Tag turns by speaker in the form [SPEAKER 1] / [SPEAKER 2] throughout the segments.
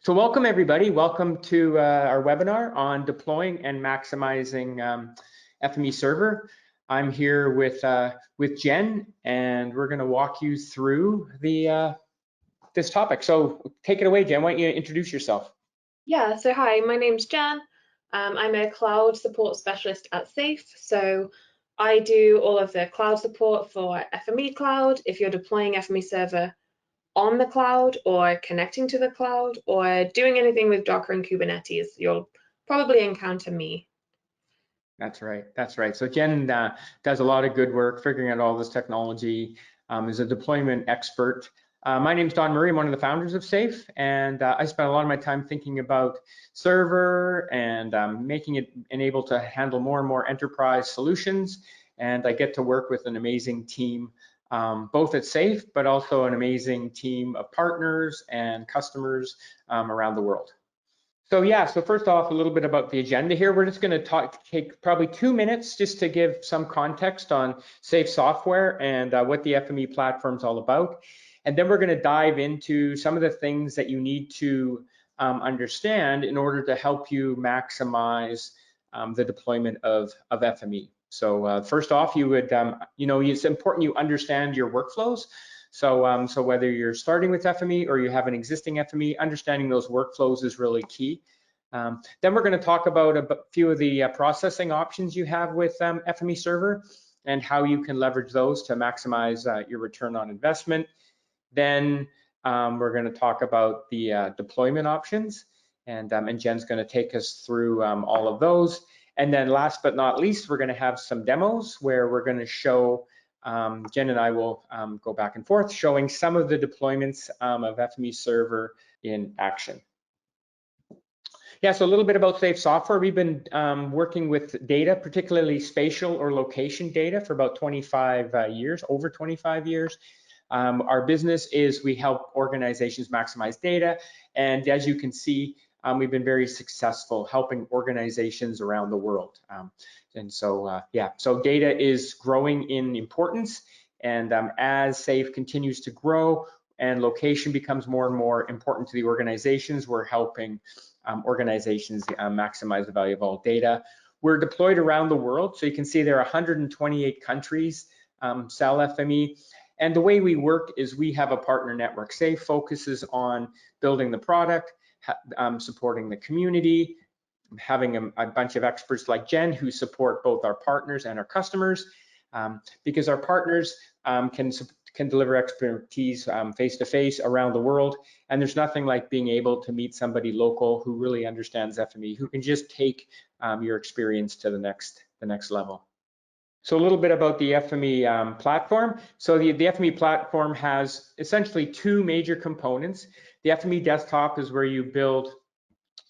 [SPEAKER 1] So welcome everybody. Welcome to our webinar on deploying and maximizing FME Server. I'm here with Jen, and we're going to walk you through this topic. So take it away, Jen. Why don't you introduce yourself?
[SPEAKER 2] Yeah, so hi, my name's Jen. I'm a cloud support specialist at SAFE. So I do all of the cloud support for FME Cloud. If you're deploying FME Server on the cloud or connecting to the cloud or doing anything with Docker and Kubernetes, you'll probably encounter me.
[SPEAKER 1] That's right. That's right. So Jen does a lot of good work figuring out all this technology, is a deployment expert. My name's Don Murray. I'm one of the founders of SAFE, and I spent a lot of my time thinking about Server and making it able to handle more and more enterprise solutions. And I get to work with an amazing team, both at SAFE, but also an amazing team of partners and customers around the world. So first off, a little bit about the agenda here. We're just going to take probably 2 minutes just to give some context on SAFE software and what the FME platform is all about. And then we're going to dive into some of the things that you need to understand in order to help you maximize the deployment of FME. So first off, you would, it's important you understand your workflows. So whether you're starting with FME or you have an existing FME, understanding those workflows is really key. Then we're going to talk about a few of the processing options you have with FME Server and how you can leverage those to maximize your return on investment. Then we're going to talk about the deployment options, and Jen's going to take us through all of those. And then last but not least, we're going to have some demos where we're going to show Jen and I will go back and forth showing some of the deployments of FME Server in action. Yeah, so a little bit about SAFE software. We've been working with data, particularly spatial or location data, for about 25 years, over 25 years. Our business is we help organizations maximize data, and as you can see, we've been very successful helping organizations around the world. So data is growing in importance, and as SAFE continues to grow and location becomes more and more important to the organizations, we're helping organizations maximize the value of all data. We're deployed around the world, so you can see there are 128 countries sell FME. And the way we work is we have a partner network. SAFE focuses on building the product, supporting the community, having a bunch of experts like Jen who support both our partners and our customers, because our partners can deliver expertise face-to-face around the world. And there's nothing like being able to meet somebody local who really understands FME, who can just take your experience to the next level. So a little bit about the FME platform. So the FME platform has essentially two major components. The FME Desktop is where you build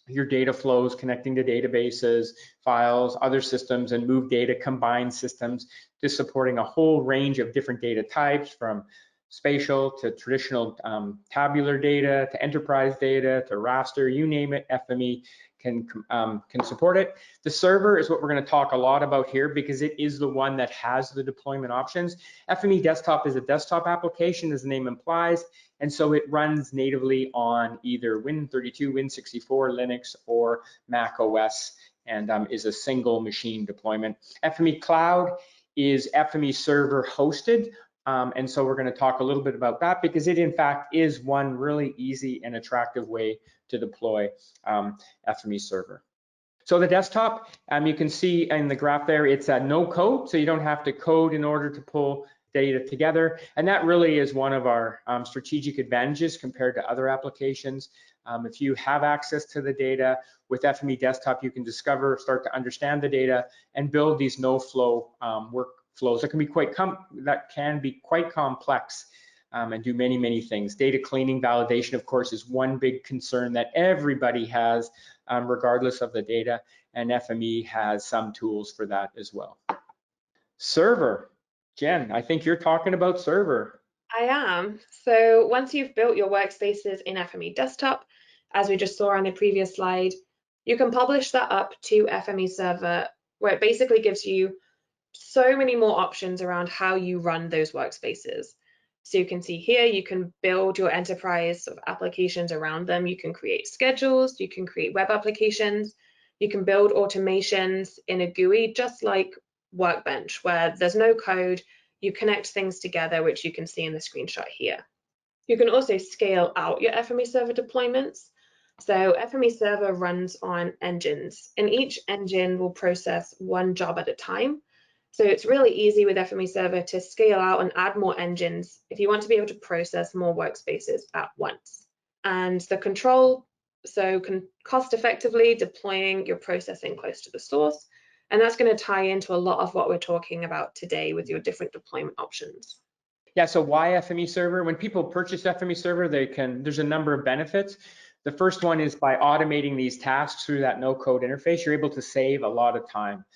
[SPEAKER 1] your data flows, connecting to databases, files, other systems, and move data, combine systems, just supporting a whole range of different data types, from spatial to traditional tabular data, to enterprise data, to raster, you name it, FME can support it. The server is what we're going to talk a lot about here because it is the one that has the deployment options. FME Desktop is a desktop application, as the name implies, and so it runs natively on either Win32, Win64, Linux, or Mac OS, and is a single machine deployment. FME Cloud is FME Server hosted, and so we're going to talk a little bit about that because it in fact is one really easy and attractive way to deploy FME Server. So the desktop, you can see in the graph there, it's no code, so you don't have to code in order to pull data together, and that really is one of our strategic advantages compared to other applications. If you have access to the data with FME Desktop, you can discover, start to understand the data, and build these no-flow workflows that can be quite complex and do many things. Data cleaning, validation, of course, is one big concern that everybody has, regardless of the data, and FME has some tools for that as well. Server. Jen, I think you're talking about Server.
[SPEAKER 2] I am. So once you've built your workspaces in FME Desktop, as we just saw on the previous slide, you can publish that up to FME Server, where it basically gives you so many more options around how you run those workspaces. So you can see here, you can build your enterprise sort of applications around them. You can create schedules, you can create web applications, you can build automations in a GUI, just like Workbench, where there's no code, you connect things together, which you can see in the screenshot here. You can also scale out your FME Server deployments. So FME Server runs on engines, and each engine will process one job at a time. So it's really easy with FME Server to scale out and add more engines if you want to be able to process more workspaces at once. And the control, so cost effectively deploying your processing close to the source. And that's going to tie into a lot of what we're talking about today with your different deployment options.
[SPEAKER 1] Yeah, so why FME Server? When people purchase FME Server, there's a number of benefits. The first one is by automating these tasks through that no-code interface, you're able to save a lot of time.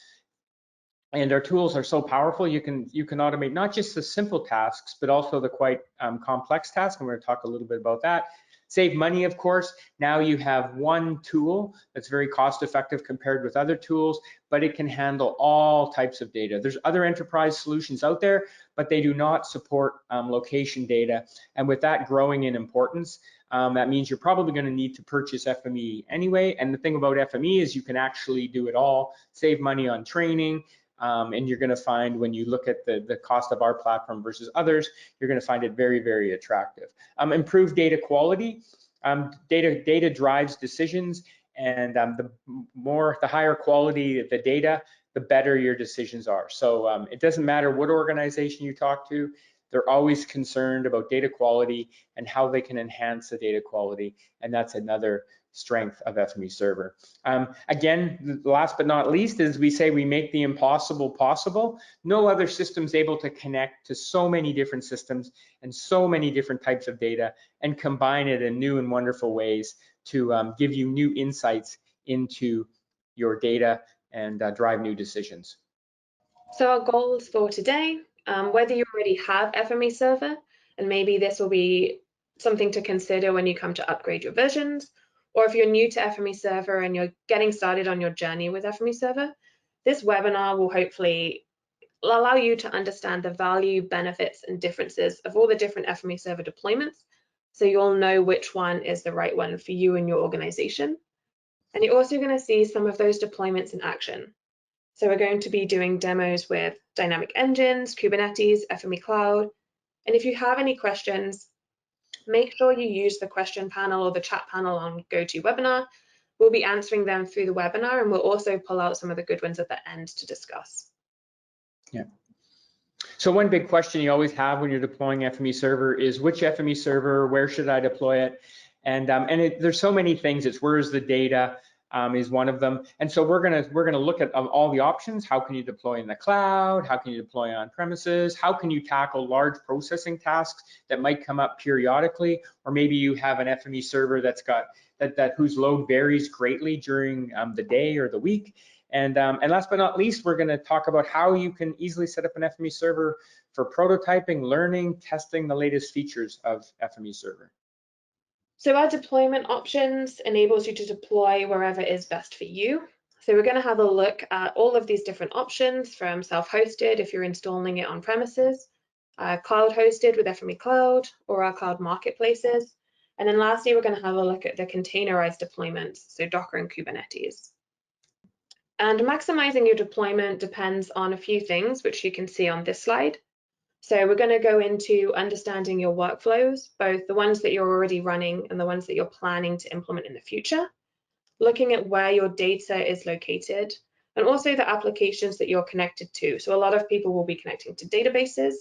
[SPEAKER 1] And our tools are so powerful, you can automate not just the simple tasks, but also the quite complex tasks, and we're going to talk a little bit about that. Save money, of course. Now you have one tool that's very cost effective compared with other tools, but it can handle all types of data. There's other enterprise solutions out there, but they do not support location data. And with that growing in importance, that means you're probably going to need to purchase FME anyway. And the thing about FME is you can actually do it all, save money on training, and you're going to find when you look at the cost of our platform versus others, you're going to find it very, very attractive. Improved data quality. Data drives decisions, and the higher quality of the data, the better your decisions are. So it doesn't matter what organization you talk to, they're always concerned about data quality and how they can enhance the data quality, and that's another strength of FME Server. Again, last but not least is we say we make the impossible possible. No other system is able to connect to so many different systems and so many different types of data and combine it in new and wonderful ways to give you new insights into your data and drive new decisions.
[SPEAKER 2] So our goals for today, whether you already have FME Server, and maybe this will be something to consider when you come to upgrade your versions, or if you're new to FME Server and you're getting started on your journey with FME Server, this webinar will hopefully allow you to understand the value, benefits, and differences of all the different FME Server deployments, so you'll know which one is the right one for you and your organization. And you're also going to see some of those deployments in action. So we're going to be doing demos with dynamic engines, Kubernetes, FME Cloud. And if you have any questions, make sure you use the question panel or the chat panel on GoToWebinar. We'll be answering them through the webinar, and we'll also pull out some of the good ones at the end to discuss.
[SPEAKER 1] Yeah. So one big question you always have when you're deploying FME Server is which FME server, where should I deploy it? And there's so many things. It's where's the data is one of them. And so we're gonna look at all the options. How can you deploy in the cloud? How can you deploy on premises? How can you tackle large processing tasks that might come up periodically? Or maybe you have an FME server that's got whose load varies greatly during the day or the week. And last but not least, we're going to talk about how you can easily set up an FME server for prototyping, learning, testing the latest features of FME Server.
[SPEAKER 2] So our deployment options enables you to deploy wherever is best for you. So we're going to have a look at all of these different options, from self-hosted if you're installing it on premises, cloud-hosted with FME Cloud, or our cloud marketplaces. And then lastly, we're going to have a look at the containerized deployments, so Docker and Kubernetes. And maximizing your deployment depends on a few things, which you can see on this slide. So we're going to go into understanding your workflows, both the ones that you're already running and the ones that you're planning to implement in the future, looking at where your data is located, and also the applications that you're connected to. So a lot of people will be connecting to databases.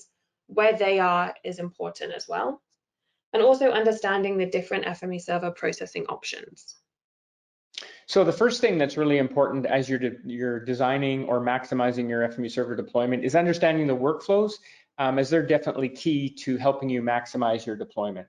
[SPEAKER 2] Where they are is important as well. And also understanding the different FME Server processing options.
[SPEAKER 1] So the first thing that's really important as you're designing or maximizing your FME Server deployment is understanding the workflows, as they're definitely key to helping you maximize your deployment.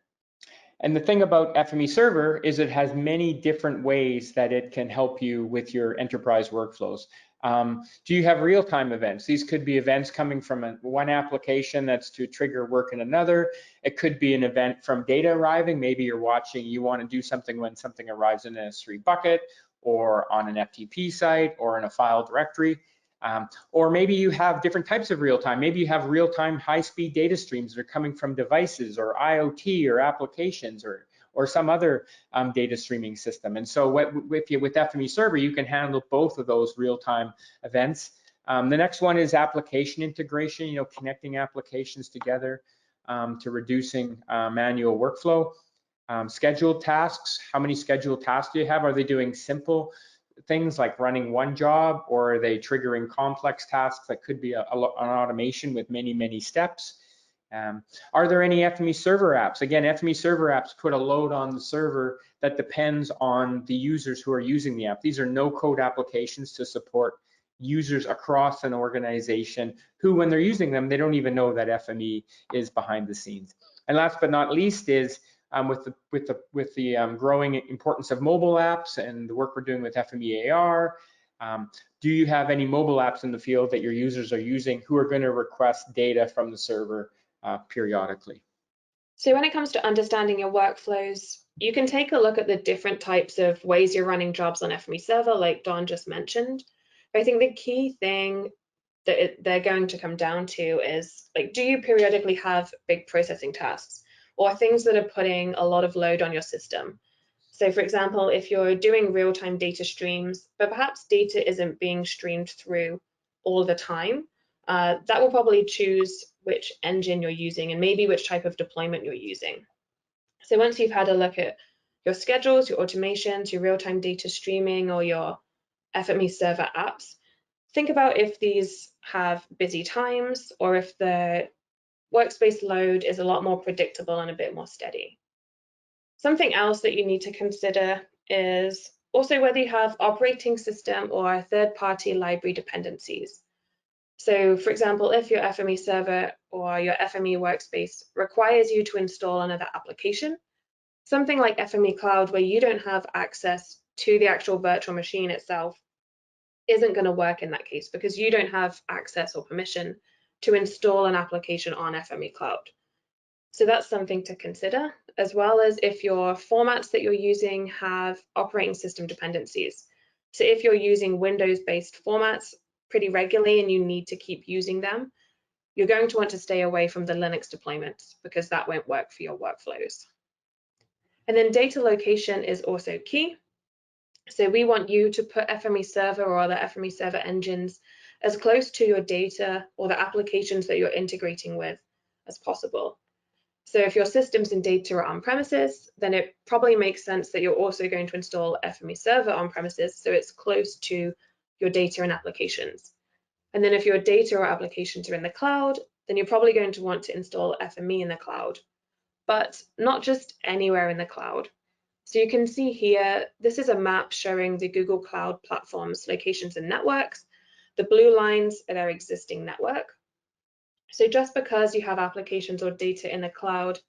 [SPEAKER 1] And the thing about FME Server is it has many different ways that it can help you with your enterprise workflows. Do you have real-time events? These could be events coming from one application that's to trigger work in another. It could be an event from data arriving. Maybe you want to do something when something arrives in an S3 bucket or on an FTP site or in a file directory. Or maybe you have different types of real-time. Maybe you have real-time high-speed data streams that are coming from devices or IoT or applications or some other data streaming system. And so with FME Server, you can handle both of those real-time events. The next one is application integration, connecting applications together to reducing manual workflow. Scheduled tasks, how many scheduled tasks do you have? Are they doing simple things like running one job, or are they triggering complex tasks that could be an automation with many, many steps? Are there any FME Server apps? Again, FME Server apps put a load on the server that depends on the users who are using the app. These are no-code applications to support users across an organization who, when they're using them, they don't even know that FME is behind the scenes. And last but not least is with the growing importance of mobile apps and the work we're doing with FME AR, do you have any mobile apps in the field that your users are using who are going to request data from the server periodically?
[SPEAKER 2] So when it comes to understanding your workflows, you can take a look at the different types of ways you're running jobs on FME Server, like Don just mentioned. But I think the key thing that they're going to come down to is, like, do you periodically have big processing tasks or things that are putting a lot of load on your system? So for example, if you're doing real-time data streams, but perhaps data isn't being streamed through all the time, that will probably choose which engine you're using and maybe which type of deployment you're using. So once you've had a look at your schedules, your automations, your real-time data streaming, or your FME Server apps, think about if these have busy times or if the workspace load is a lot more predictable and a bit more steady. Something else that you need to consider is also whether you have operating system or third-party library dependencies. So for example, if your FME Server or your FME workspace requires you to install another application, something like FME Cloud, where you don't have access to the actual virtual machine itself, isn't going to work in that case because you don't have access or permission to install an application on FME Cloud. So that's something to consider, as well as if your formats that you're using have operating system dependencies. So if you're using Windows-based formats pretty regularly and you need to keep using them, you're going to want to stay away from the Linux deployments because that won't work for your workflows. And then data location is also key. So we want you to put FME Server or other FME Server engines as close to your data or the applications that you're integrating with as possible. So if your systems and data are on premises, then it probably makes sense that you're also going to install FME Server on premises so it's close to your data and applications. And then if your data or applications are in the cloud, then you're probably going to want to install FME in the cloud, but not just anywhere in the cloud. So you can see here, this is a map showing the Google Cloud Platform's locations and networks. The blue lines are their existing network. So just because you have applications or data in the cloud,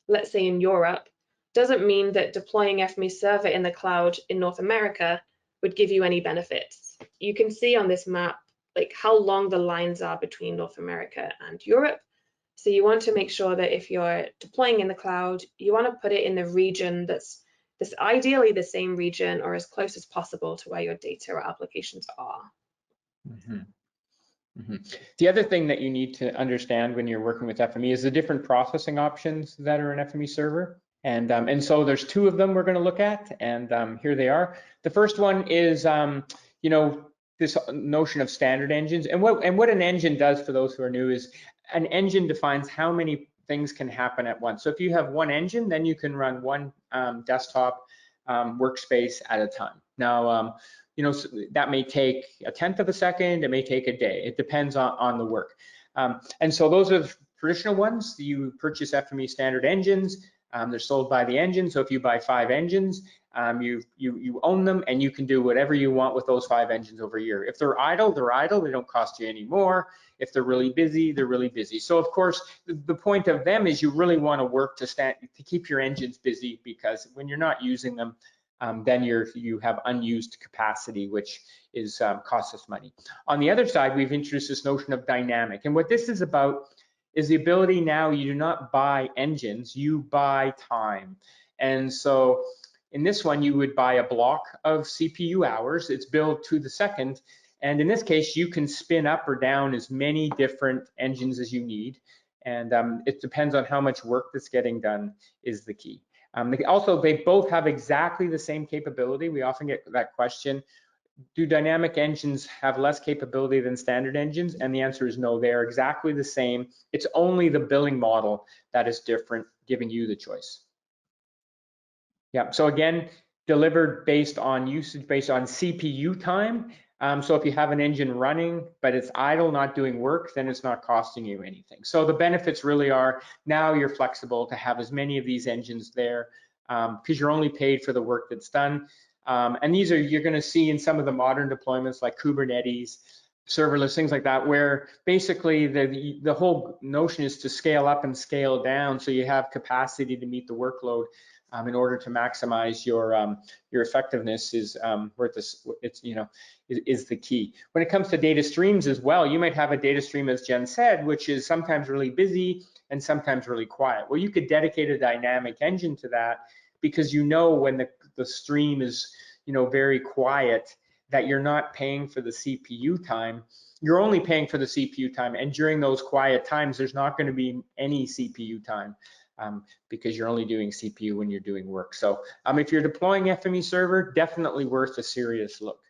[SPEAKER 2] let's say in Europe, doesn't mean that deploying FME Server in the cloud in North America would give you any benefits. You can see on this map like how long the lines are between North America and Europe. So you want to make sure that if you're deploying in the cloud, you want to put it in the region that's ideally the same region or as close as possible to where your data or applications are.
[SPEAKER 1] Mm-hmm. Mm-hmm. The other thing that you need to understand when you're working with FME is the different processing options that are in FME Server. And so there's two of them we're going to look at, and here they are. The first one is, this notion of standard engines. And what an engine does, for those who are new, is an engine defines how many things can happen at once. So if you have one engine, then you can run one desktop workspace at a time. Now, so that may take 1/10 of a second, it may take a day. It depends on the work. And so those are the traditional ones. You purchase FME standard engines. They're sold by the engine. So if you buy 5 engines, you own them, and you can do whatever you want with those 5 engines over a year. If they're idle, they're idle. They don't cost you any more. If they're really busy, they're really busy. So of course, the point of them is you really want to work to keep your engines busy, because when you're not using them, then you have unused capacity, which is costs us money. On the other side, we've introduced this notion of dynamic, and what this is about is the ability now, you do not buy engines, you buy time. And so in this one, you would buy a block of CPU hours. It's billed to the second, And in this case, you can spin up or down as many different engines as you need. And it depends on how much work that's getting done is the key. They both have exactly the same capability. We often get that question, do dynamic engines have less capability than standard engines? And the answer is no, they're exactly the same. It's only the billing model that is different, giving you the choice. Yeah, so again, delivered based on usage, based on CPU time. So if you have an engine running, but it's idle, not doing work, then it's not costing you anything. So the benefits really are, now you're flexible to have as many of these engines there because you're only paid for the work that's done. And these are, you're gonna see in some of the modern deployments like Kubernetes, serverless, things like that, where basically the whole notion is to scale up and scale down so you have capacity to meet the workload. In order to maximize your effectiveness is where it's is the key. When it comes to data streams as well, you might have a data stream, as Jen said, which is sometimes really busy and sometimes really quiet. Well, you could dedicate a dynamic engine to that because you know when the stream is very quiet that you're not paying for the CPU time. You're only paying for the CPU time, and during those quiet times, there's not going to be any CPU time. Because you're only doing CPU when you're doing work. So if you're deploying FME Server, definitely worth a serious look.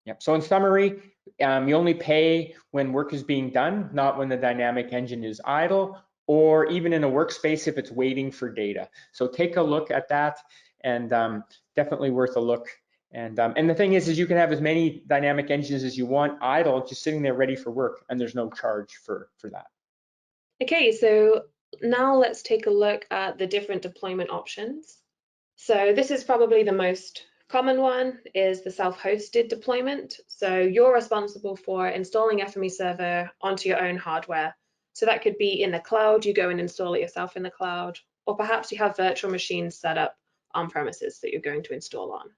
[SPEAKER 1] Yep. So in summary, you only pay when work is being done, not when the dynamic engine is idle, or even in a workspace if it's waiting for data. So take a look at that, and definitely worth a look. And the thing is you can have as many dynamic engines as you want idle, just sitting there ready for work, and there's no charge for that.
[SPEAKER 2] Okay, so now let's take a look at the different deployment options. So this is probably the most common one, is the self-hosted deployment. So you're responsible for installing FME Server onto your own hardware. So that could be in the cloud, you go and install it yourself in the cloud, or perhaps you have virtual machines set up on premises that you're going to install on.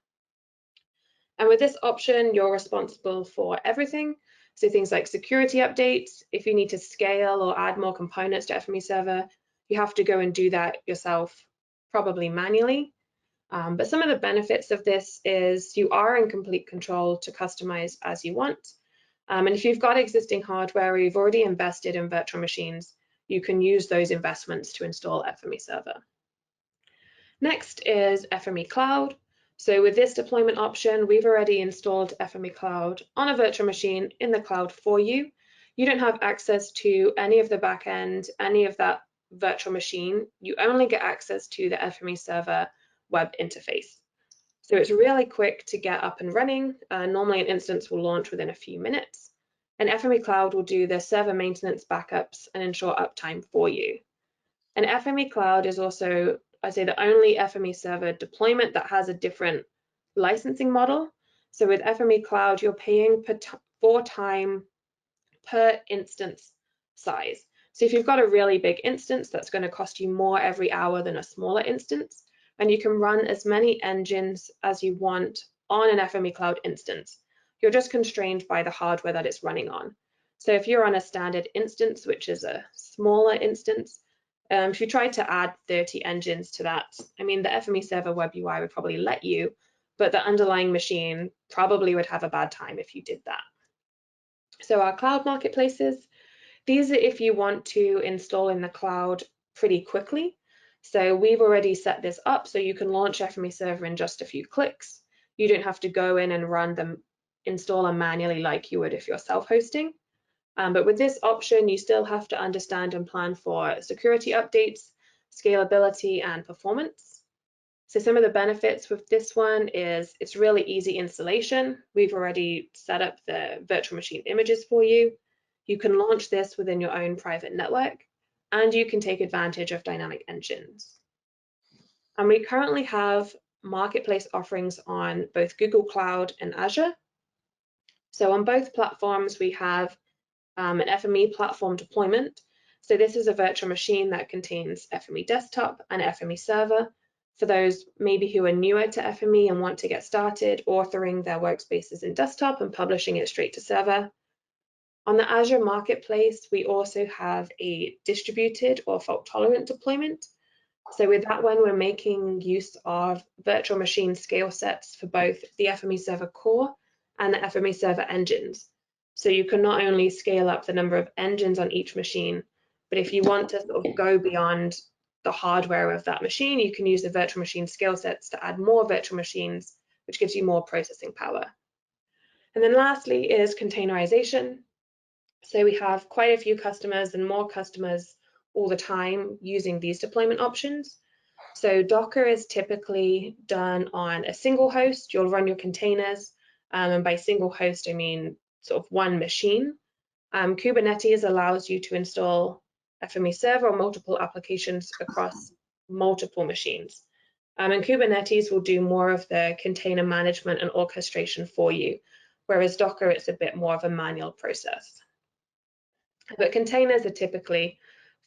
[SPEAKER 2] And with this option, you're responsible for everything. So things like security updates, if you need to scale or add more components to FME Server, you have to go and do that yourself, probably manually. But some of the benefits of this is you are in complete control to customize as you want. And if you've got existing hardware or you've already invested in virtual machines, you can use those investments to install FME Server. Next is FME Cloud. So with this deployment option, we've already installed FME Cloud on a virtual machine in the cloud for you. You don't have access to any of the backend, any of that virtual machine. You only get access to the FME Server web interface. So it's really quick to get up and running. Normally an instance will launch within a few minutes. And FME Cloud will do the server maintenance backups and ensure uptime for you. And FME Cloud is also, I'd say, the only FME Server deployment that has a different licensing model. So with FME Cloud, you're paying for time per instance size. So if you've got a really big instance, that's going to cost you more every hour than a smaller instance. And you can run as many engines as you want on an FME Cloud instance. You're just constrained by the hardware that it's running on. So if you're on a standard instance, which is a smaller instance, if you tried to add 30 engines to that, I mean, the FME Server web UI would probably let you, but the underlying machine probably would have a bad time if you did that. So our cloud marketplaces, these are if you want to install in the cloud pretty quickly. So we've already set this up so you can launch FME Server in just a few clicks. You don't have to go in and run the installer manually like you would if you're self-hosting. But with this option, you still have to understand and plan for security updates, scalability, and performance. So some of the benefits with this one is it's really easy installation. We've already set up the virtual machine images for you. You can launch this within your own private network, and you can take advantage of dynamic engines. And we currently have marketplace offerings on both Google Cloud and Azure. So on both platforms, we have an FME Platform Deployment. So this is a virtual machine that contains FME Desktop and FME Server for those maybe who are newer to FME and want to get started authoring their workspaces in Desktop and publishing it straight to Server. On the Azure Marketplace, we also have a distributed or fault-tolerant deployment. So with that one, we're making use of virtual machine scale sets for both the FME Server core and the FME Server engines. So you can not only scale up the number of engines on each machine, but if you want to sort of go beyond the hardware of that machine, you can use the virtual machine skill sets to add more virtual machines, which gives you more processing power. And then lastly is containerization. So we have quite a few customers and more customers all the time using these deployment options. So Docker is typically done on a single host. You'll run your containers, and by single host, I mean sort of one machine. Kubernetes allows you to install FME Server or multiple applications across multiple machines. And Kubernetes will do more of the container management and orchestration for you, whereas Docker, it's a bit more of a manual process. But containers are typically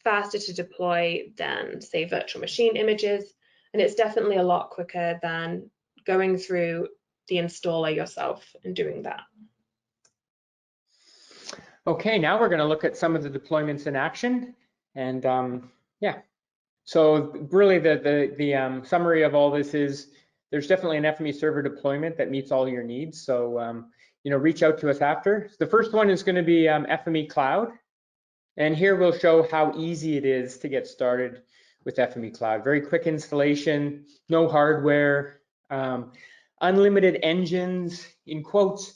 [SPEAKER 2] faster to deploy than, say, virtual machine images, and it's definitely a lot quicker than going through the installer yourself and doing that.
[SPEAKER 1] Okay, now we're going to look at some of the deployments in action, and yeah. So really, the summary of all this is there's definitely an FME Server deployment that meets all your needs. So reach out to us after. The first one is going to be FME Cloud, and here we'll show how easy it is to get started with FME Cloud. Very quick installation, no hardware, unlimited engines in quotes,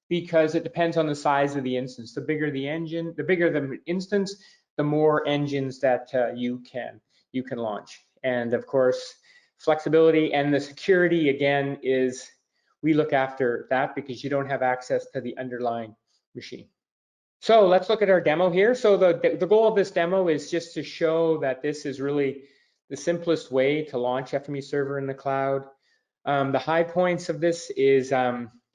[SPEAKER 1] because it depends on the size of the instance. The bigger the engine, the bigger the instance, the more engines that you can launch. And of course, flexibility and the security, again, is we look after that because you don't have access to the underlying machine. So let's look at our demo here. So the goal of this demo is just to show that this is really the simplest way to launch FME Server in the cloud. The high points of this is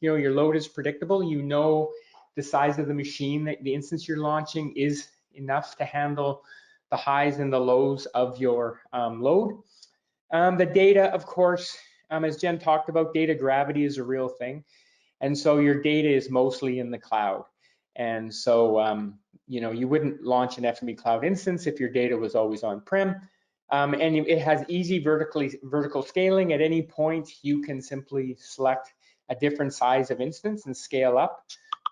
[SPEAKER 1] your load is predictable. You know the size of the machine, that the instance you're launching is enough to handle the highs and the lows of your load. The data, of course, as Jen talked about, data gravity is a real thing. And so your data is mostly in the cloud. And so, you wouldn't launch an FME Cloud instance if your data was always on-prem. And it has easy vertical scaling. At any point, you can simply select a different size of instance and scale up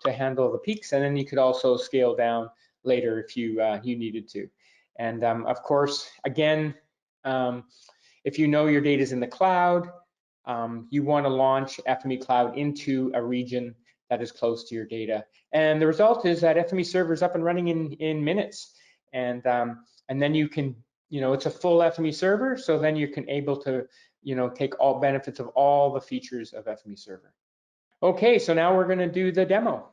[SPEAKER 1] to handle the peaks. And then you could also scale down later if you needed to. And of course, again, if you know your data is in the cloud, you want to launch FME Cloud into a region that is close to your data. And the result is that FME Server is up and running in minutes. And then you can, it's a full FME Server, so then you can able to, take all benefits of all the features of FME Server. Okay, so now we're going to do the demo.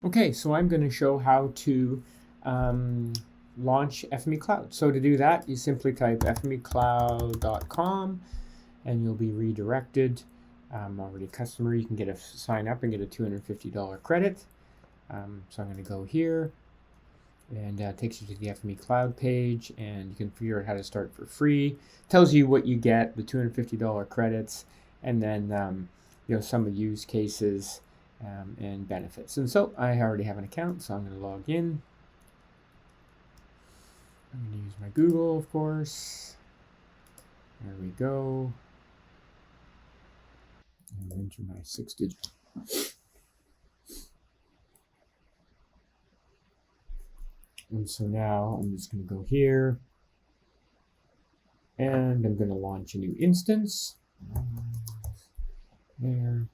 [SPEAKER 1] Okay, so I'm going to show how to launch FME Cloud. So to do that, you simply type fmecloud.com and you'll be redirected. Already a customer, you can sign up and get a $250 credit. So I'm going to go here, and it takes you to the FME Cloud page, and you can figure out how to start for free. Tells you what you get, the $250 credits, and then some of the use cases and benefits. And so I already have an account, so I'm going to log in. I'm going to use my Google, of course. There we go. And enter my 6-digit. And so now I'm just going to go here, and I'm going to launch a new instance. There.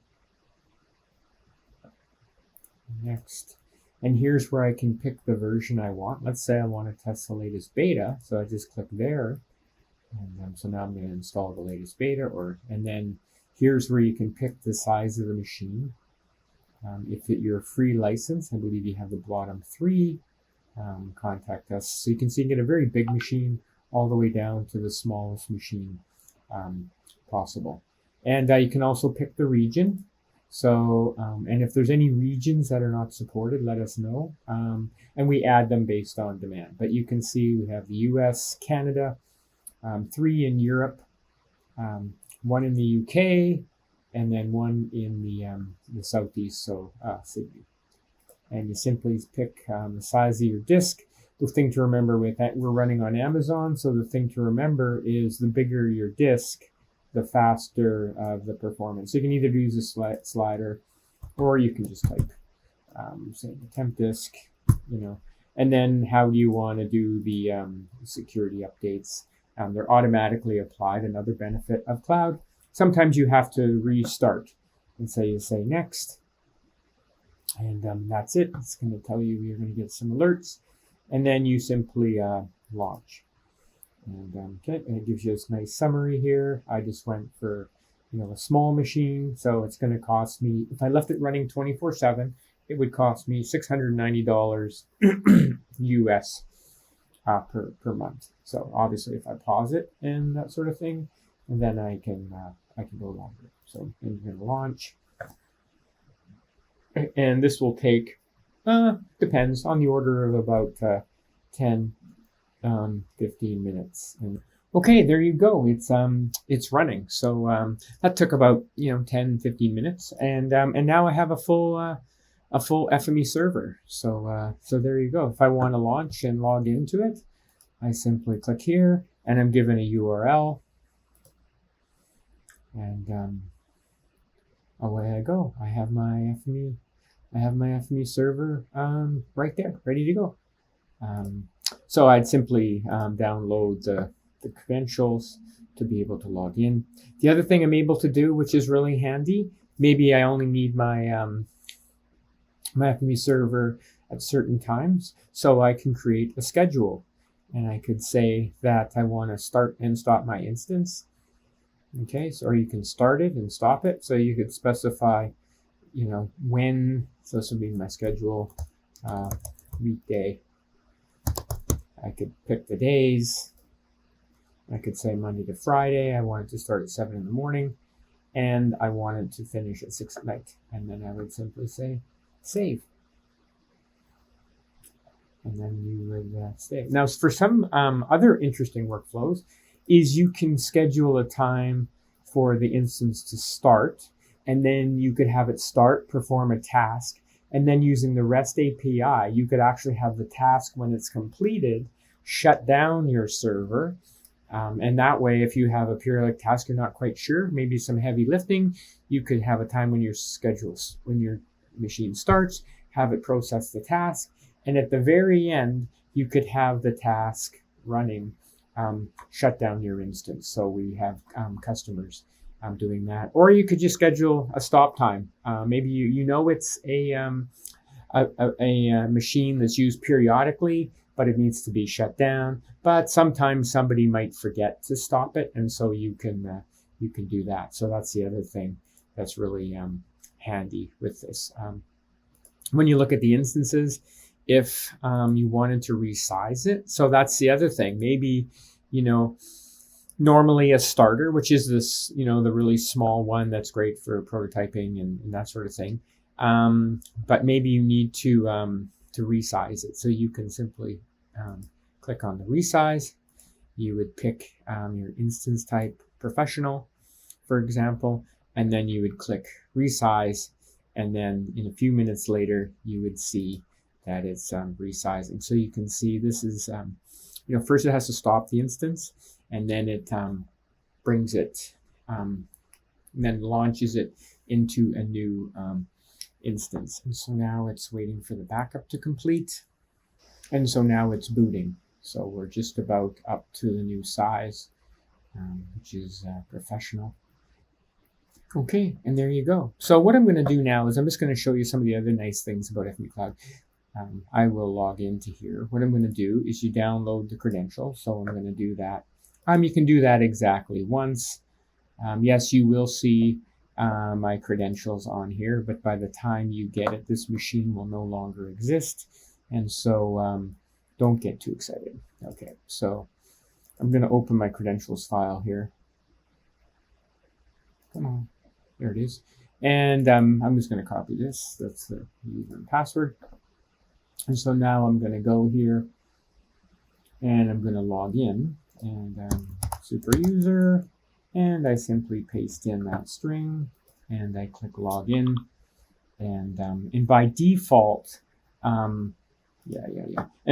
[SPEAKER 1] Next. And here's where I can pick the version I want. Let's say I want to test the latest beta, so I just click there. And so now I'm going to install the latest beta, and then here's where you can pick the size of the machine. If you're a free license, I believe you have the bottom 3. Contact us. So you can see you can get a very big machine all the way down to the smallest machine possible. And you can also pick the region. So, and if there's any regions that are not supported, let us know. And we add them based on demand. But you can see we have the US, Canada, 3 in Europe, 1 in the UK, and then 1 in the Southeast, so Sydney. And you simply pick the size of your disk. The thing to remember with that, we're running on Amazon, so the thing to remember is the bigger your disk, the faster the performance. So you can either use a slider or you can just type, say, the temp disk, and then how do you want to do the security updates? They're automatically applied. Another benefit of cloud. Sometimes you have to restart, and so you say next, and that's it. It's going to tell you you're going to get some alerts, and then you simply launch. And okay, and it gives you this nice summary here. I just went for a small machine, so it's going to cost me, if I left it running 24/7, it would cost me $690 US per month. So obviously, if I pause it and that sort of thing, and then I can go longer. So I'm going to launch, and this will take depends on the order of about 10, 15 minutes. And okay, there you go. It's running. So that took about 10, 15 minutes, and now I have a full FME server. So there you go. If I want to launch and log into it, I simply click here, and I'm given a URL, and away I go. I have my FME server right there, ready to go. So I'd simply download the credentials to be able to log in. The other thing I'm able to do, which is really handy, maybe I only need my my FME server at certain times, so I can create a schedule, and I could say that I want to start and stop my instance. Okay, so or you can start it and stop it. So you could specify, when. So this would be my schedule, weekday. I could pick the days. I could say Monday to Friday. I want it to start at 7 in the morning, and I want it to finish at 6 at night. And then I would simply say save. And then you would save. Now, for some other interesting workflows, is you can schedule a time for the instance to start, and then you could have it start, perform a task, and then using the REST API, you could actually have the task, when it's completed, shut down your server. And that way, if you have a periodic task you're not quite sure, maybe some heavy lifting, you could have a time when your machine starts, have it process the task, and at the very end, you could have the task running, shut down your instance. So we have customers doing that. Or you could just schedule a stop time. Maybe it's a machine that's used periodically, but it needs to be shut down. But sometimes somebody might forget to stop it, and so you can do that. So that's the other thing that's really handy with this. When you look at the instances, if you wanted to resize it, so that's the other thing. Maybe normally a starter, which is this, the really small one that's great for prototyping and that sort of thing. But maybe you need to resize it. So you can simply click on the resize. You would pick your instance type, professional, for example, and then you would click resize. And then in a few minutes later, you would see that it's resizing. So you can see this is, first it has to stop the instance, and then it brings it, and then launches it into a new instance. And so now it's waiting for the backup to complete. And so now it's booting. So we're just about up to the new size, which is professional. Okay, and there you go. So what I'm going to do now is I'm just going to show you some of the other nice things about FME Cloud. I will log into here. What I'm going to do is you download the credentials. So I'm going to do that. You can do that exactly once. Yes, you will see my credentials on here, but by the time you get it, this machine will no longer exist. And so don't get too excited. Okay, so I'm going to open my credentials file here. Come on, there it is. And I'm just going to copy this. That's the user and password. And so now I'm going to go here and I'm going to log in, and super user, and I simply paste in that string and I click login, and by default, and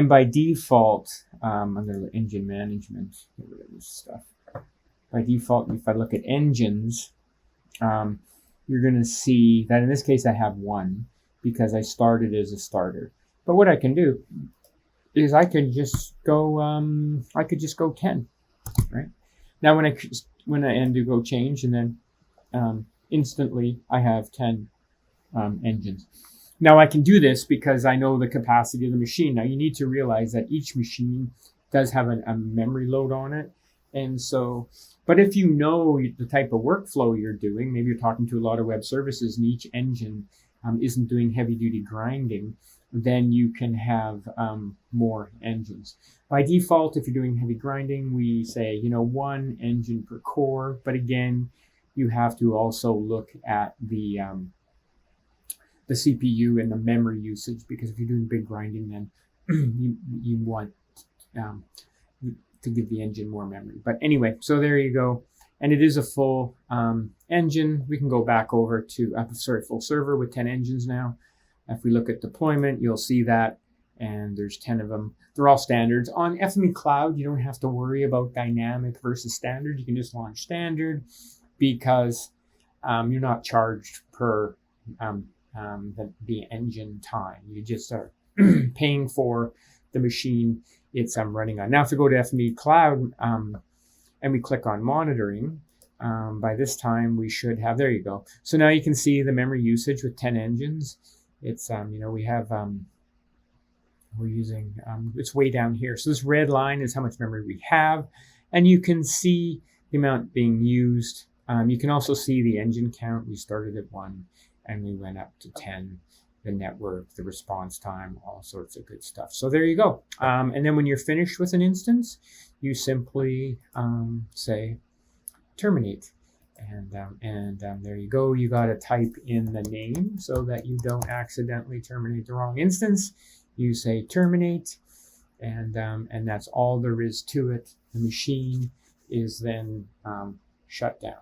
[SPEAKER 1] by default, I'm going to look engine management, get rid of this stuff. By default, if I look at engines,
[SPEAKER 3] you're going to see that in this case I have 1 because I started as a starter. But what I can do is I could just go 10, right? Now when I end to go change, and then instantly I have 10 engines. Now I can do this because I know the capacity of the machine. Now you need to realize that each machine does have a memory load on it. And so, but if you know the type of workflow you're doing, maybe you're talking to a lot of web services and each engine isn't doing heavy duty grinding, then you can have more engines. By default, if you're doing heavy grinding, we say, 1 engine per core. But again, you have to also look at the CPU and the memory usage, because if you're doing big grinding, then you want to give the engine more memory. But anyway, so there you go. And it is a full engine. We can go back over to, full server with 10 engines now. If we look at deployment, you'll see that, and there's 10 of them. They're all standards. On FME Cloud, you don't have to worry about dynamic versus standard. You can just launch standard because you're not charged per the engine time. You just are paying for the machine it's running on. Now, if we go to FME Cloud and we click on monitoring, by this time we should have, there you go. So now you can see the memory usage with 10 engines. It's, we have, we're using, it's way down here. So this red line is how much memory we have, and you can see the amount being used. You can also see the engine count. We started at 1 and we went up to 10, the network, the response time, all sorts of good stuff. So there you go. And then when you're finished with an instance, you simply say terminate. And there you go. You got to type in the name so that you don't accidentally terminate the wrong instance. You say terminate, and that's all there is to it. The machine is then shut down.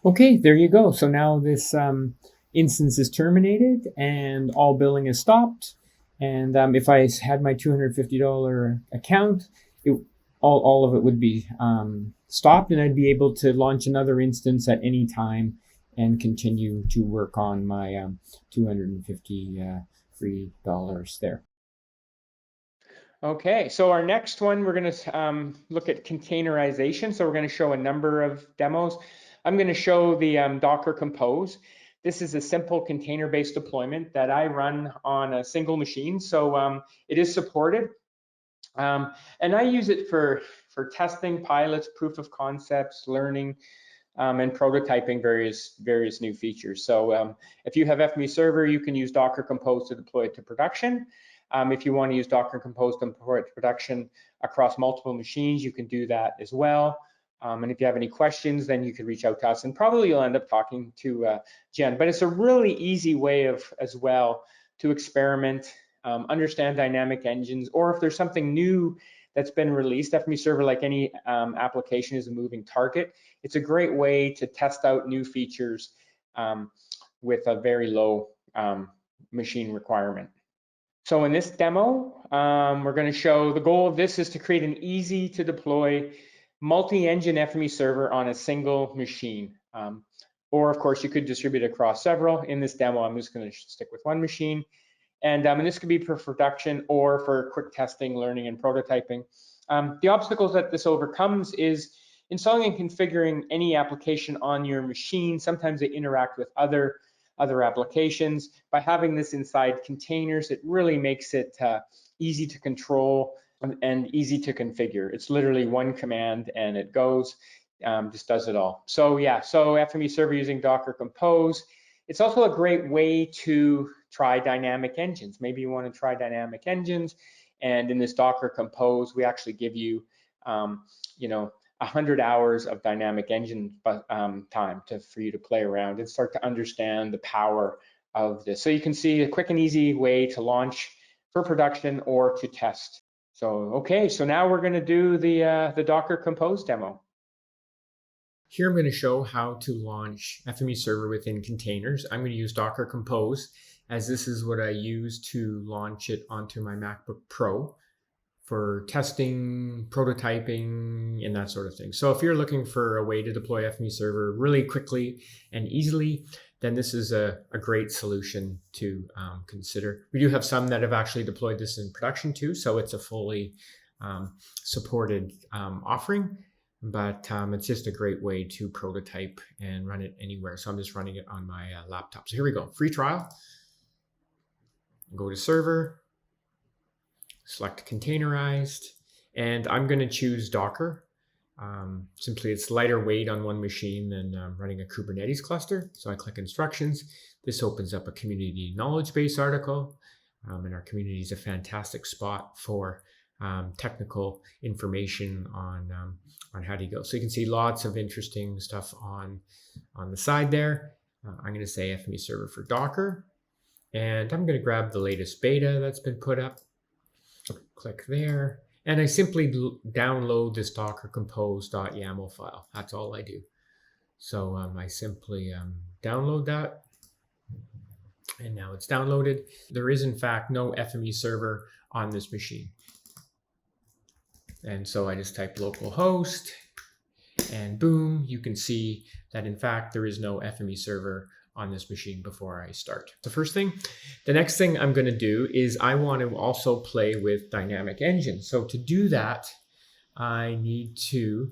[SPEAKER 3] Okay, there you go. So now this instance is terminated and all billing is stopped. And if I had my $250 account, all of it would be stopped, and I'd be able to launch another instance at any time and continue to work on my $250 free dollars there.
[SPEAKER 1] Okay, so our next one, we're going to look at containerization. So we're going to show a number of demos. I'm going to show the Docker Compose. This is a simple container-based deployment that I run on a single machine. So it is supported. And I use it for testing, pilots, proof of concepts, learning, and prototyping various new features. So if you have FME Server, you can use Docker Compose to deploy it to production. If you want to use Docker Compose to deploy it to production across multiple machines, you can do that as well. And if you have any questions, then you can reach out to us, and probably you'll end up talking to Jen. But it's a really easy way as well to experiment, understand dynamic engines, or if there's something new that's been released. FME Server, like any application, is a moving target. It's a great way to test out new features with a very low machine requirement. So in this demo, we're going to show the goal of this is to create an easy to deploy multi-engine FME server on a single machine. Or of course, you could distribute across several. In this demo, I'm just going to stick with 1 machine. And this could be for production or for quick testing, learning, and prototyping. The obstacles that this overcomes is installing and configuring any application on your machine. Sometimes they interact with other applications. By having this inside containers, it really makes it easy to control and easy to configure. It's literally 1 command and it goes, just does it all. So yeah, so FME Server using Docker Compose. It's also a great way to try dynamic engines. Maybe you want to try dynamic engines, and in this Docker Compose, we actually give you, 100 hours of dynamic engine time for you to play around and start to understand the power of this. So you can see a quick and easy way to launch for production or to test. So okay, so now we're going to do the Docker Compose demo.
[SPEAKER 3] Here I'm going to show how to launch FME Server within containers. I'm going to use Docker Compose, as this is what I use to launch it onto my MacBook Pro for testing, prototyping, and that sort of thing. So if you're looking for a way to deploy FME Server really quickly and easily, then this is a great solution to consider. We do have some that have actually deployed this in production too, so it's a fully supported offering, but it's just a great way to prototype and run it anywhere. So I'm just running it on my laptop. So here we go, free trial. Go to server, select containerized, and I'm going to choose Docker. Simply, it's lighter weight on one machine than running a Kubernetes cluster. So I click instructions. This opens up a community knowledge base article, and our community is a fantastic spot for technical information on how to go. So you can see lots of interesting stuff on the side there. I'm going to say FME Server for Docker, and I'm going to grab the latest beta that's been put up. Click there, and I simply download this docker compose.yaml file. That's all I do. So I simply download that, and now it's downloaded. There is in fact no FME server on this machine, and so I just type localhost, and boom, you can see that in fact there is no FME server on this machine before I start. The first thing. The next thing I'm going to do is I want to also play with dynamic engine. So to do that, I need to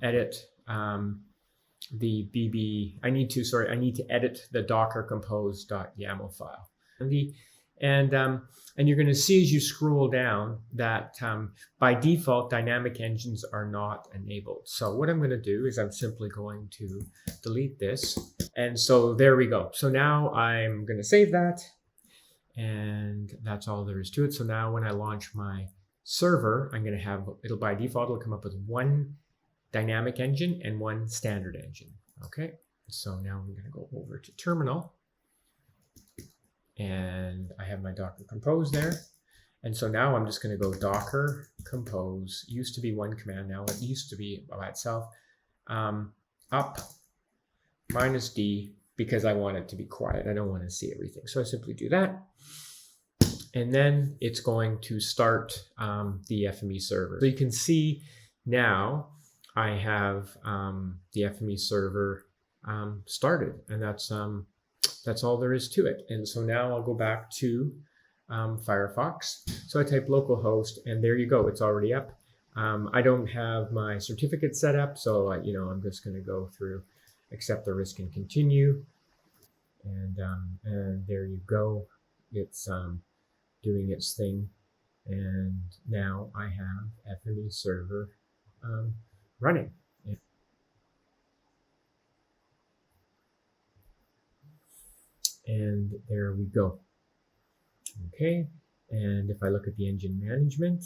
[SPEAKER 3] edit the BB. I need to edit the docker compose.yaml file. And you're going to see as you scroll down that by default, dynamic engines are not enabled. So what I'm going to do is I'm simply going to delete this. And so there we go. So now I'm going to save that. And that's all there is to it. So now when I launch my server, I'm going to have, by default, it'll come up with one dynamic engine and one standard engine. Okay. So now I'm going to go over to terminal. And I have my Docker Compose there. And so now I'm just going to go Docker Compose. Used to be one command, now it used to be by itself. Up -D, because I want it to be quiet. I don't want to see everything. So I simply do that. And then it's going to start the FME server. So you can see now I have the FME server started, and that's all there is to it. And so now I'll go back to Firefox. So I type localhost, and there you go. It's already up. I don't have my certificate set up, so I'm just going to go through, accept the risk and continue. And there you go. It's doing its thing. And now I have FME server running. And there we go. Okay, and if I look at the engine management,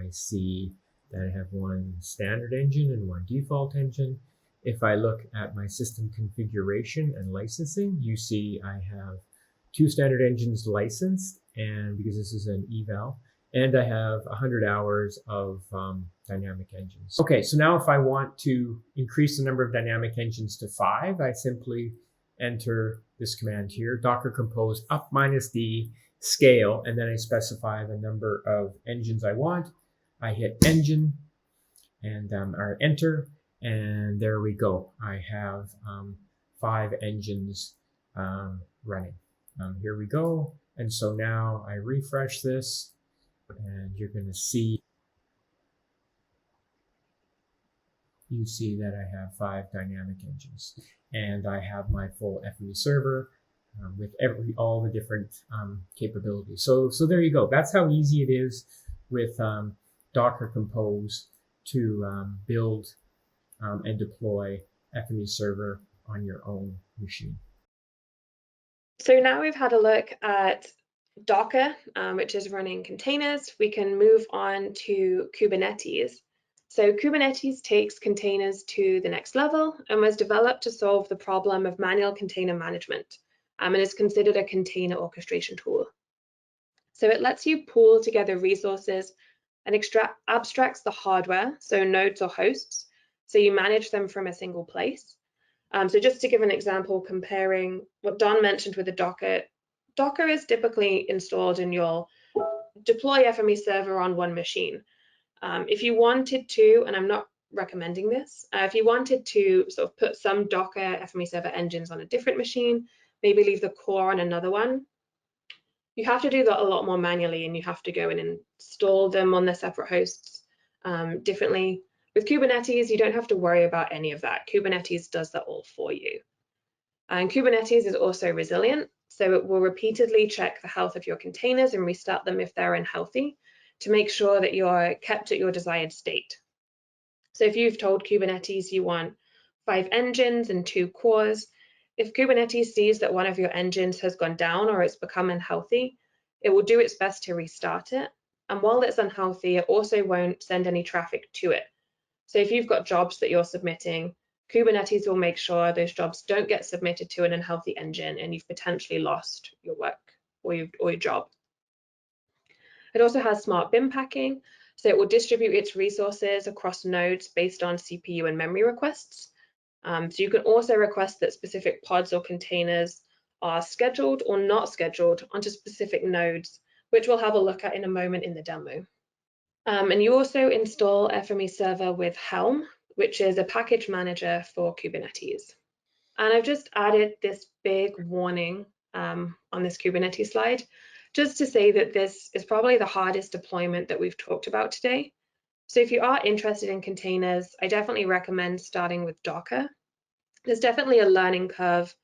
[SPEAKER 3] I see that I have one standard engine and one default engine. If I look at my system configuration and licensing, you see I have two standard engines licensed, and because this is an eval, and I have 100 hours of dynamic engines. Okay, so now if I want to increase the number of dynamic engines to 5, I simply enter this command here, docker compose up -D scale, and then I specify the number of engines I want. I hit engine and or enter, and there we go. I have 5 engines running. Here we go. And so now I refresh this, and you're going to see, you see that I have 5 dynamic engines, and I have my full FME server with all the different capabilities. So there you go. That's how easy it is with Docker Compose to build and deploy FME server on your own machine.
[SPEAKER 2] So now we've had a look at Docker, which is running containers. We can move on to Kubernetes. So Kubernetes takes containers to the next level and was developed to solve the problem of manual container management, and is considered a container orchestration tool. So it lets you pool together resources and abstracts the hardware, so nodes or hosts, so you manage them from a single place. So just to give an example, comparing what Don mentioned with the Docker, Docker is typically installed in your deploy FME Server on one machine. If you wanted to, and I'm not recommending this, if you wanted to sort of put some Docker FME Server engines on a different machine, maybe leave the core on another one, you have to do that a lot more manually, and you have to go in and install them on their separate hosts differently. With Kubernetes, you don't have to worry about any of that. Kubernetes does that all for you. And Kubernetes is also resilient, so it will repeatedly check the health of your containers and restart them if they're unhealthy to make sure that you're kept at your desired state. So if you've told Kubernetes you want 5 engines and 2 cores, if Kubernetes sees that one of your engines has gone down or it's become unhealthy, it will do its best to restart it. And while it's unhealthy, it also won't send any traffic to it. So if you've got jobs that you're submitting, Kubernetes will make sure those jobs don't get submitted to an unhealthy engine and you've potentially lost your work or your job. It also has smart bin packing, so it will distribute its resources across nodes based on CPU and memory requests. So you can also request that specific pods or containers are scheduled or not scheduled onto specific nodes, which we'll have a look at in a moment in the demo. And you also install FME Server with Helm, which is a package manager for Kubernetes. And I've just added this big warning on this Kubernetes slide, just to say that this is probably the hardest deployment that we've talked about today. So if you are interested in containers, I definitely recommend starting with Docker. There's definitely a learning curve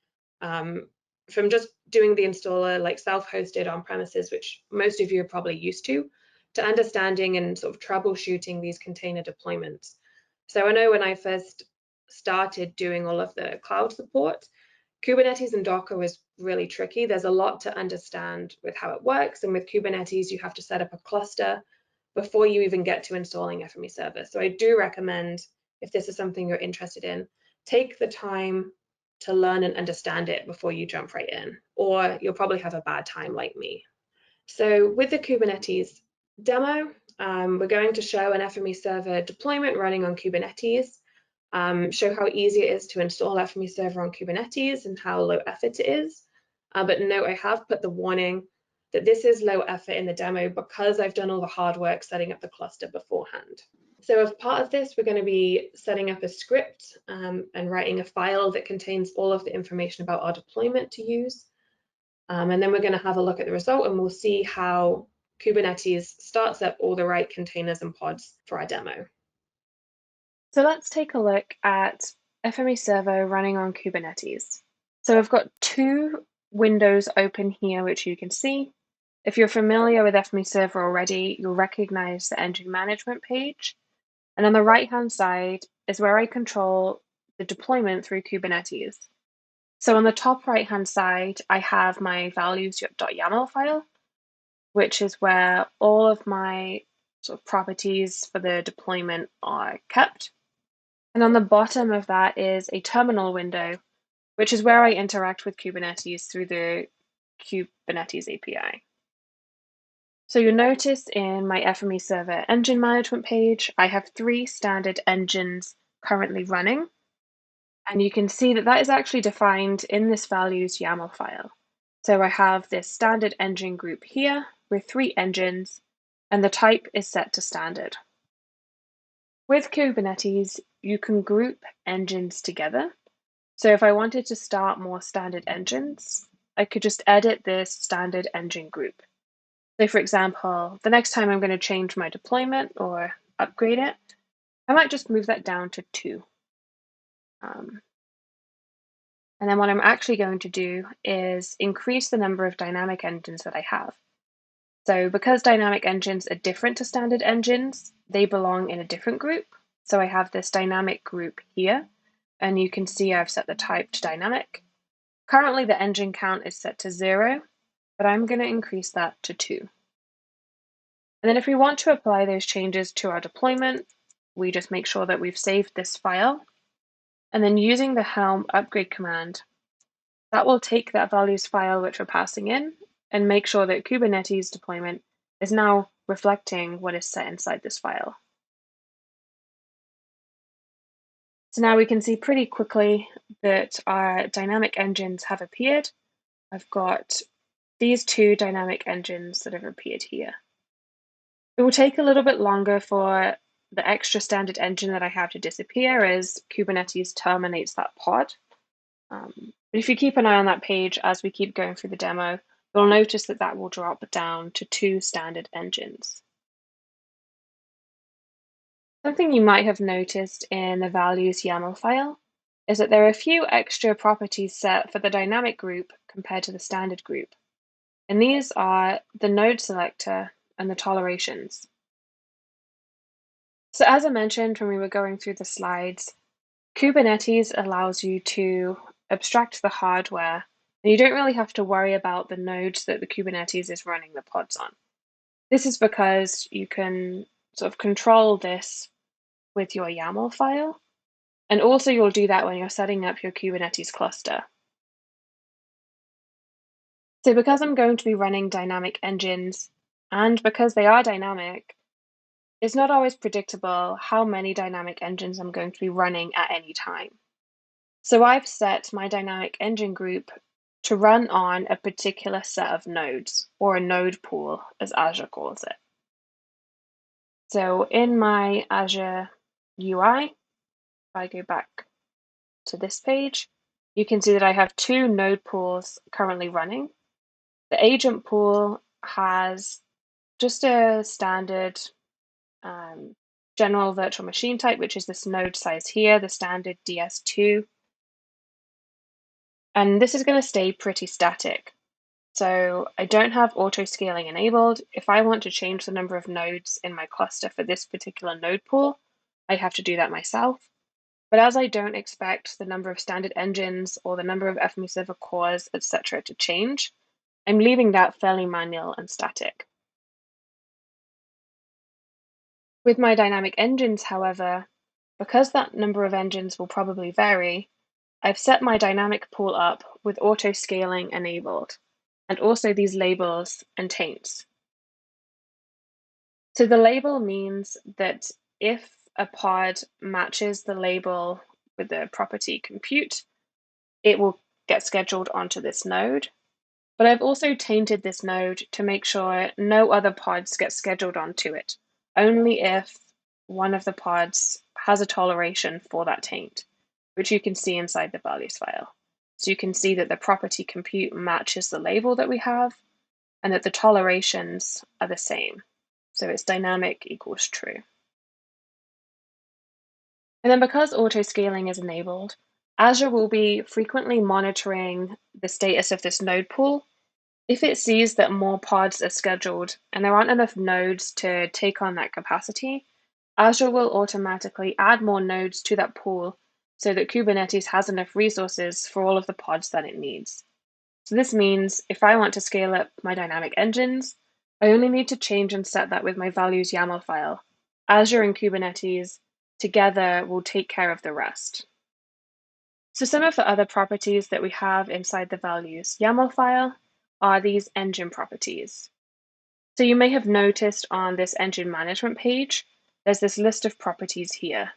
[SPEAKER 2] from just doing the installer like self-hosted on premises, which most of you are probably used to understanding and sort of troubleshooting these container deployments. So I know when I first started doing all of the cloud support, Kubernetes and Docker was really tricky. There's a lot to understand with how it works, and with Kubernetes, you have to set up a cluster before you even get to installing FME Server. So I do recommend, if this is something you're interested in, take the time to learn and understand it before you jump right in, or you'll probably have a bad time like me. So with the Kubernetes demo, we're going to show an FME Server deployment running on Kubernetes, show how easy it is to install FME Server on Kubernetes and how low effort it is. But note, I have put the warning that this is low effort in the demo because I've done all the hard work setting up the cluster beforehand. So as part of this, we're going to be setting up a script and writing a file that contains all of the information about our deployment to use. And then we're going to have a look at the result, and we'll see how Kubernetes starts up all the right containers and pods for our demo.
[SPEAKER 4] So let's take a look at FME Server running on Kubernetes. So I've got 2 windows open here, which you can see. If you're familiar with FME Server already, you'll recognize the engine management page. And on the right-hand side is where I control the deployment through Kubernetes. So on the top right-hand side, I have my values.yaml file, which is where all of my sort of properties for the deployment are kept. And on the bottom of that is a terminal window, which is where I interact with Kubernetes through the Kubernetes API. So you'll notice in my FME Server engine management page, I have 3 standard engines currently running. And you can see that that is actually defined in this values YAML file. So I have this standard engine group here with 3 engines, and the type is set to standard. With Kubernetes, you can group engines together. So if I wanted to start more standard engines, I could just edit this standard engine group. So for example, the next time I'm going to change my deployment or upgrade it, I might just move that down to 2. And then what I'm actually going to do is increase the number of dynamic engines that I have. So because dynamic engines are different to standard engines, they belong in a different group. So I have this dynamic group here, and you can see I've set the type to dynamic. Currently the engine count is set to 0, but I'm going to increase that to 2. And then if we want to apply those changes to our deployment, we just make sure that we've saved this file. And then using the Helm upgrade command, that will take that values file which we're passing in and make sure that Kubernetes deployment is now reflecting what is set inside this file. So now we can see pretty quickly that our dynamic engines have appeared. I've got these 2 dynamic engines that have appeared here. It will take a little bit longer for the extra standard engine that I have to disappear as Kubernetes terminates that pod. But if you keep an eye on that page as we keep going through the demo, you'll notice that that will drop down to 2 standard engines. Something you might have noticed in the values YAML file is that there are a few extra properties set for the dynamic group compared to the standard group. And these are the node selector and the tolerations. So as I mentioned when we were going through the slides, Kubernetes allows you to abstract the hardware, and you don't really have to worry about the nodes that the Kubernetes is running the pods on. This is because you can sort of control this with your YAML file, and also you'll do that when you're setting up your Kubernetes cluster. So because I'm going to be running dynamic engines, and because they are dynamic, it's not always predictable how many dynamic engines I'm going to be running at any time. So I've set my dynamic engine group to run on a particular set of nodes, or a node pool, as Azure calls it. So in my Azure UI, if I go back to this page, you can see that I have 2 node pools currently running. The agent pool has just a standard general virtual machine type, which is this node size here, the standard DS2. And this is going to stay pretty static. So I don't have auto scaling enabled. If I want to change the number of nodes in my cluster for this particular node pool, I have to do that myself. But as I don't expect the number of standard engines or the number of FME Server cores, etc. to change, I'm leaving that fairly manual and static. With my dynamic engines, however, because that number of engines will probably vary, I've set my dynamic pool up with auto scaling enabled, and also these labels and taints. So the label means that if a pod matches the label with the property compute, it will get scheduled onto this node. But I've also tainted this node to make sure no other pods get scheduled onto it, only if one of the pods has a toleration for that taint, which you can see inside the values file. So you can see that the property compute matches the label that we have, and that the tolerations are the same. So it's dynamic equals true. And then because auto scaling is enabled, Azure will be frequently monitoring the status of this node pool. If it sees that more pods are scheduled and there aren't enough nodes to take on that capacity, Azure will automatically add more nodes to that pool so that Kubernetes has enough resources for all of the pods that it needs. So this means if I want to scale up my dynamic engines, I only need to change and set that with my values YAML file. Azure and Kubernetes together will take care of the rest. So some of the other properties that we have inside the values YAML file are these engine properties. So you may have noticed on this engine management page, there's this list of properties here.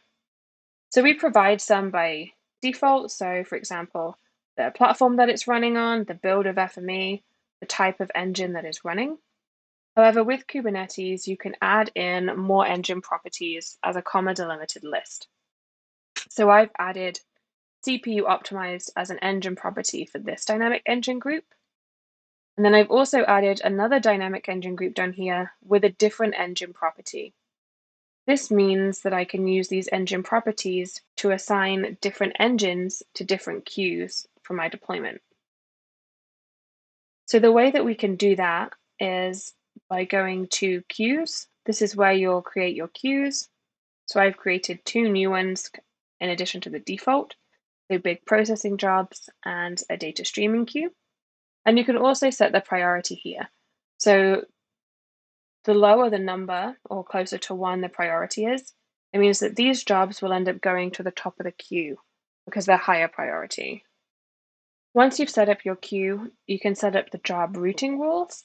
[SPEAKER 4] So we provide some by default. So for example, the platform that it's running on, the build of FME, the type of engine that is running. However, with Kubernetes, you can add in more engine properties as a comma delimited list. So I've added CPU optimized as an engine property for this dynamic engine group. And then I've also added another dynamic engine group down here with a different engine property. This means that I can use these engine properties to assign different engines to different queues for my deployment. So the way that we can do that is by going to queues. This is where you'll create your queues. So I've created 2 new ones in addition to the default, the big processing jobs and a data streaming queue. And you can also set the priority here. So the lower the number, or closer to 1 the priority is, it means that these jobs will end up going to the top of the queue because they're higher priority. Once you've set up your queue, you can set up the job routing rules.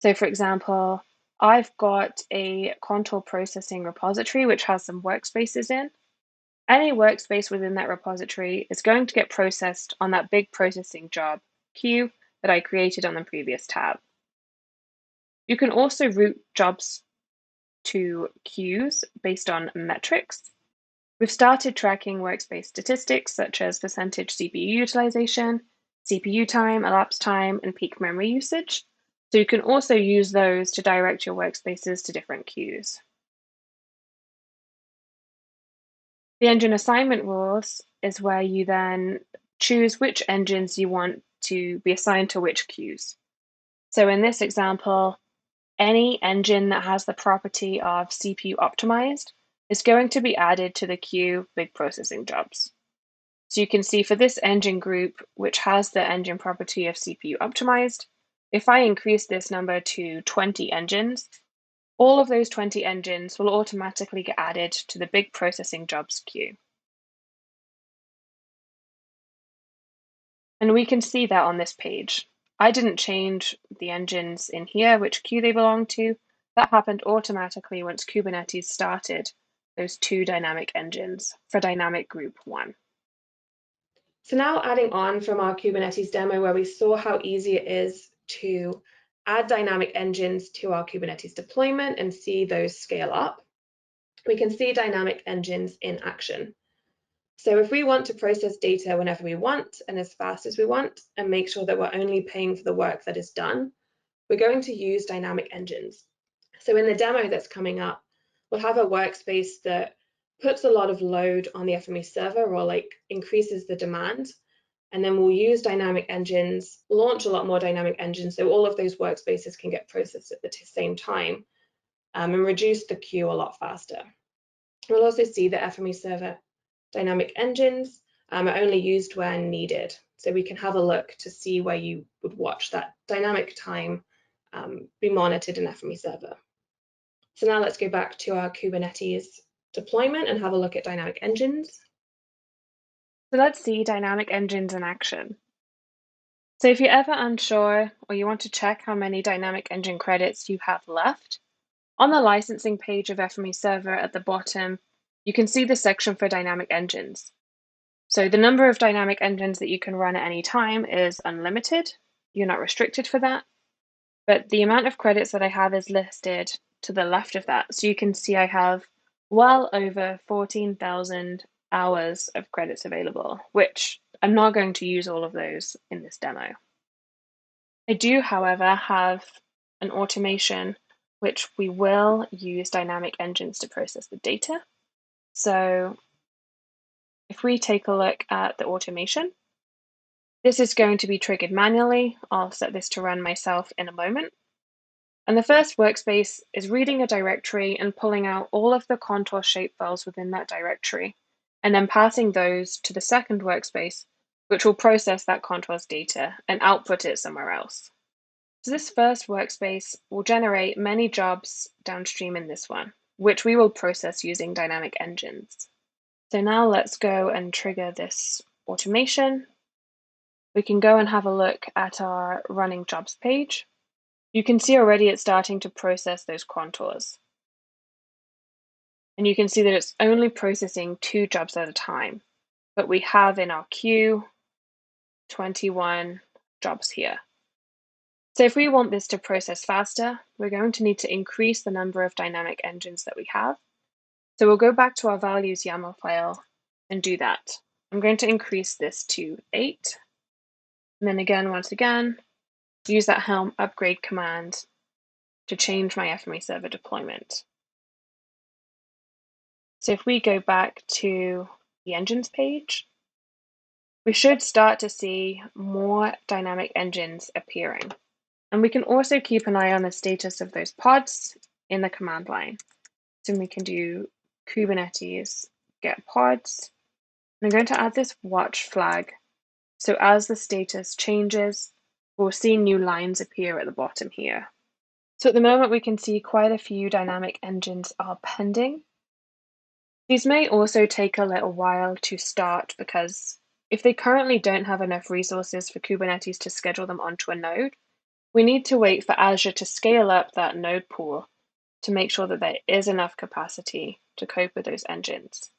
[SPEAKER 4] So for example, I've got a contour processing repository which has some workspaces in. Any workspace within that repository is going to get processed on that big processing job queue that I created on the previous tab. You can also route jobs to queues based on metrics. We've started tracking workspace statistics such as percentage CPU utilization, CPU time, elapsed time, and peak memory usage. So you can also use those to direct your workspaces to different queues. The engine assignment rules is where you then choose which engines you want to be assigned to which queues. So in this example, any engine that has the property of CPU optimized is going to be added to the queue big processing jobs. So you can see for this engine group, which has the engine property of CPU optimized, if I increase this number to 20 engines, all of those 20 engines will automatically get added to the big processing jobs queue. And we can see that on this page. I didn't change the engines in here, which queue they belong to. That happened automatically once Kubernetes started those two dynamic engines for dynamic group 1.
[SPEAKER 2] So now adding on from our Kubernetes demo where we saw how easy it is to add dynamic engines to our Kubernetes deployment and see those scale up, we can see dynamic engines in action. So if we want to process data whenever we want and as fast as we want and make sure that we're only paying for the work that is done, we're going to use dynamic engines. So in the demo that's coming up, we'll have a workspace that puts a lot of load on the FME server or increases the demand. And then we'll use dynamic engines, launch a lot more dynamic engines so all of those workspaces can get processed at the same time and reduce the queue a lot faster. We'll also see that FME server dynamic engines are only used when needed. So we can have a look to see where you would watch that dynamic time be monitored in FME server. So now let's go back to our Kubernetes deployment and have a look at dynamic engines.
[SPEAKER 4] So let's see dynamic engines in action. So if you're ever unsure or you want to check how many dynamic engine credits you have left, on the licensing page of FME Server at the bottom, you can see the section for dynamic engines. So the number of dynamic engines that you can run at any time is unlimited. You're not restricted for that. But the amount of credits that I have is listed to the left of that. So you can see I have well over 14,000 hours of credits available, which I'm not going to use all of those in this demo. I do, however, have an automation which we will use dynamic engines to process the data. So if we take a look at the automation, this is going to be triggered manually. I'll set this to run myself in a moment. And the first workspace is reading a directory and pulling out all of the contour shapefiles within that directory, and then passing those to the second workspace, which will process that contours data and output it somewhere else. So this first workspace will generate many jobs downstream in this one, which we will process using dynamic engines. So now let's go and trigger this automation. We can go and have a look at our running jobs page. You can see already it's starting to process those contours. And you can see that it's only processing 2 jobs at a time, but we have in our queue 21 jobs here. So if we want this to process faster, we're going to need to increase the number of dynamic engines that we have. So we'll go back to our values YAML file and do that. I'm going to increase this to 8. And then again, once again, use that Helm upgrade command to change my FME server deployment. So if we go back to the engines page, we should start to see more dynamic engines appearing. And we can also keep an eye on the status of those pods in the command line. So we can do Kubernetes get pods. And I'm going to add this watch flag. So as the status changes, we'll see new lines appear at the bottom here. So at the moment, we can see quite a few dynamic engines are pending. These may also take a little while to start because if they currently don't have enough resources for Kubernetes to schedule them onto a node, we need to wait for Azure to scale up that node pool to make sure that there is enough capacity to cope with those engines.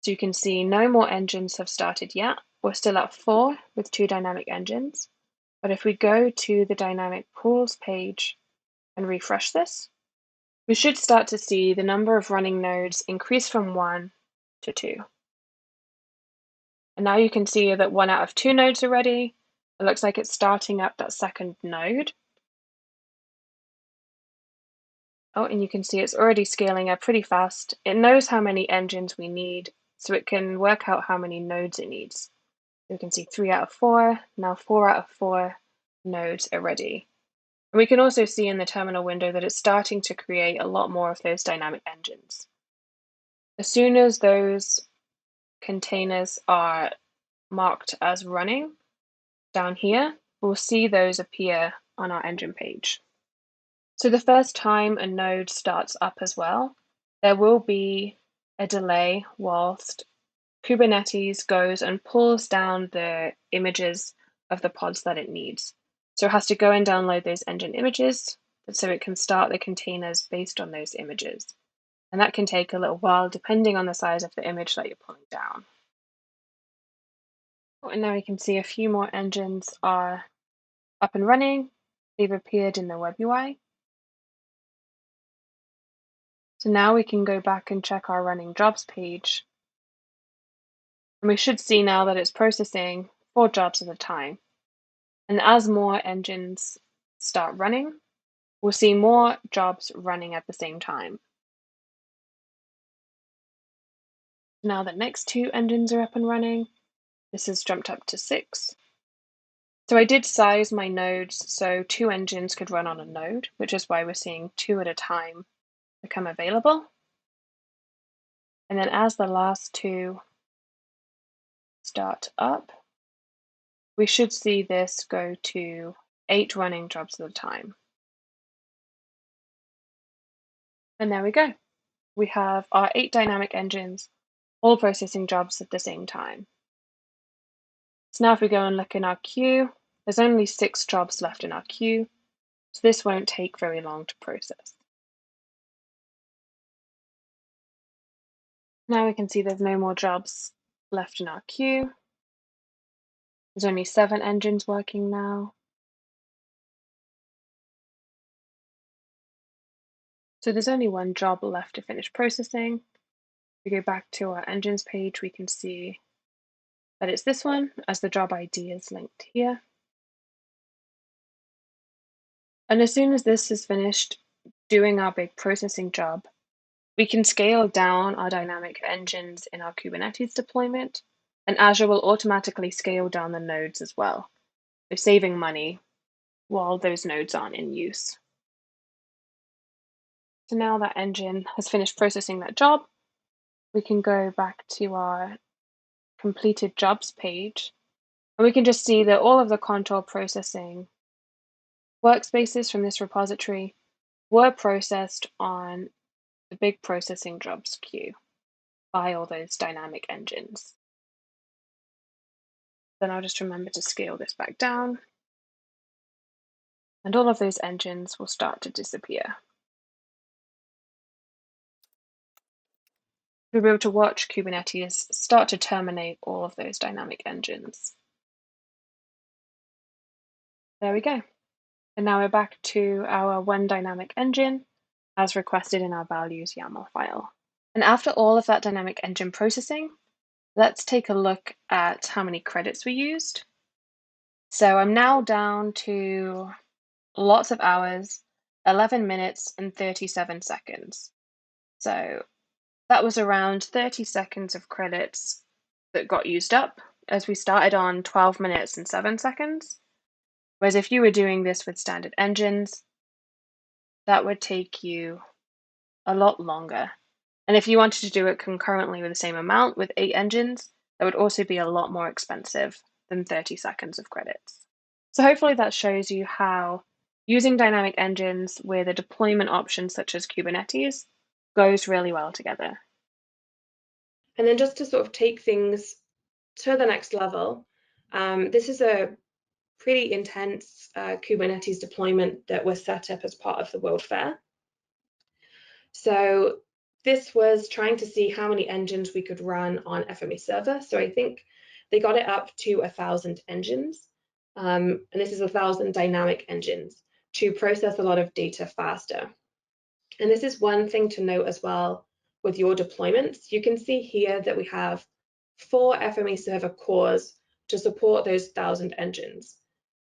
[SPEAKER 4] So you can see no more engines have started yet. We're still at 4 with 2 dynamic engines. But if we go to the dynamic pools page and refresh this, we should start to see the number of running nodes increase from 1 to 2. And now you can see that 1 out of 2 nodes are ready. It looks like it's starting up that second node. Oh, and you can see it's already scaling up pretty fast. It knows how many engines we need, so it can work out how many nodes it needs. You can see 3 out of 4, now 4 out of 4 nodes are ready. And we can also see in the terminal window that it's starting to create a lot more of those dynamic engines. As soon as those containers are marked as running down here, we'll see those appear on our engine page. So the first time a node starts up as well, there will be a delay whilst Kubernetes goes and pulls down the images of the pods that it needs. So it has to go and download those engine images so it can start the containers based on those images. And that can take a little while depending on the size of the image that you're pulling down. And now we can see a few more engines are up and running. They've appeared in the web UI. So now we can go back and check our running jobs page. And we should see now that it's processing 4 jobs at a time. And as more engines start running, we'll see more jobs running at the same time. Now the next 2 engines are up and running. This has jumped up to 6. So I did size my nodes so 2 engines could run on a node, which is why we're seeing 2 at a time become available. And then as the last 2 start up, we should see this go to 8 running jobs at a time. And there we go. We have our 8 dynamic engines all processing jobs at the same time. So now if we go and look in our queue, there's only 6 jobs left in our queue, so this won't take very long to process. Now we can see there's no more jobs left in our queue. There's only 7 engines working now. So there's only 1 job left to finish processing. If we go back to our engines page, we can see that it's this one, as the job ID is linked here. And as soon as this is finished doing our big processing job, we can scale down our dynamic engines in our Kubernetes deployment, and Azure will automatically scale down the nodes as well. So saving money while those nodes aren't in use. So now that engine has finished processing that job, we can go back to our completed jobs page, and we can just see that all of the control processing workspaces from this repository were processed on the big processing jobs queue by all those dynamic engines. Then I'll just remember to scale this back down, and all of those engines will start to disappear. We'll be able to watch Kubernetes start to terminate all of those dynamic engines. There we go. And now we're back to our 1 dynamic engine as requested in our values YAML file. And after all of that dynamic engine processing, let's take a look at how many credits we used. So I'm now down to lots of hours, 11 minutes and 37 seconds. So that was around 30 seconds of credits that got used up, as we started on 12 minutes and 7 seconds. Whereas if you were doing this with standard engines, that would take you a lot longer. And if you wanted to do it concurrently with the same amount with 8 engines, that would also be a lot more expensive than 30 seconds of credits. So hopefully that shows you how using dynamic engines with a deployment option such as Kubernetes goes really well together.
[SPEAKER 2] And then just to sort of take things to the next level, this is a pretty intense Kubernetes deployment that was set up as part of the World Fair. So this was trying to see how many engines we could run on FME Server. So I think they got it up to 1,000 engines. And this is 1,000 dynamic engines to process a lot of data faster. And this is one thing to note as well with your deployments. You can see here that we have 4 FME Server cores to support those 1,000 engines.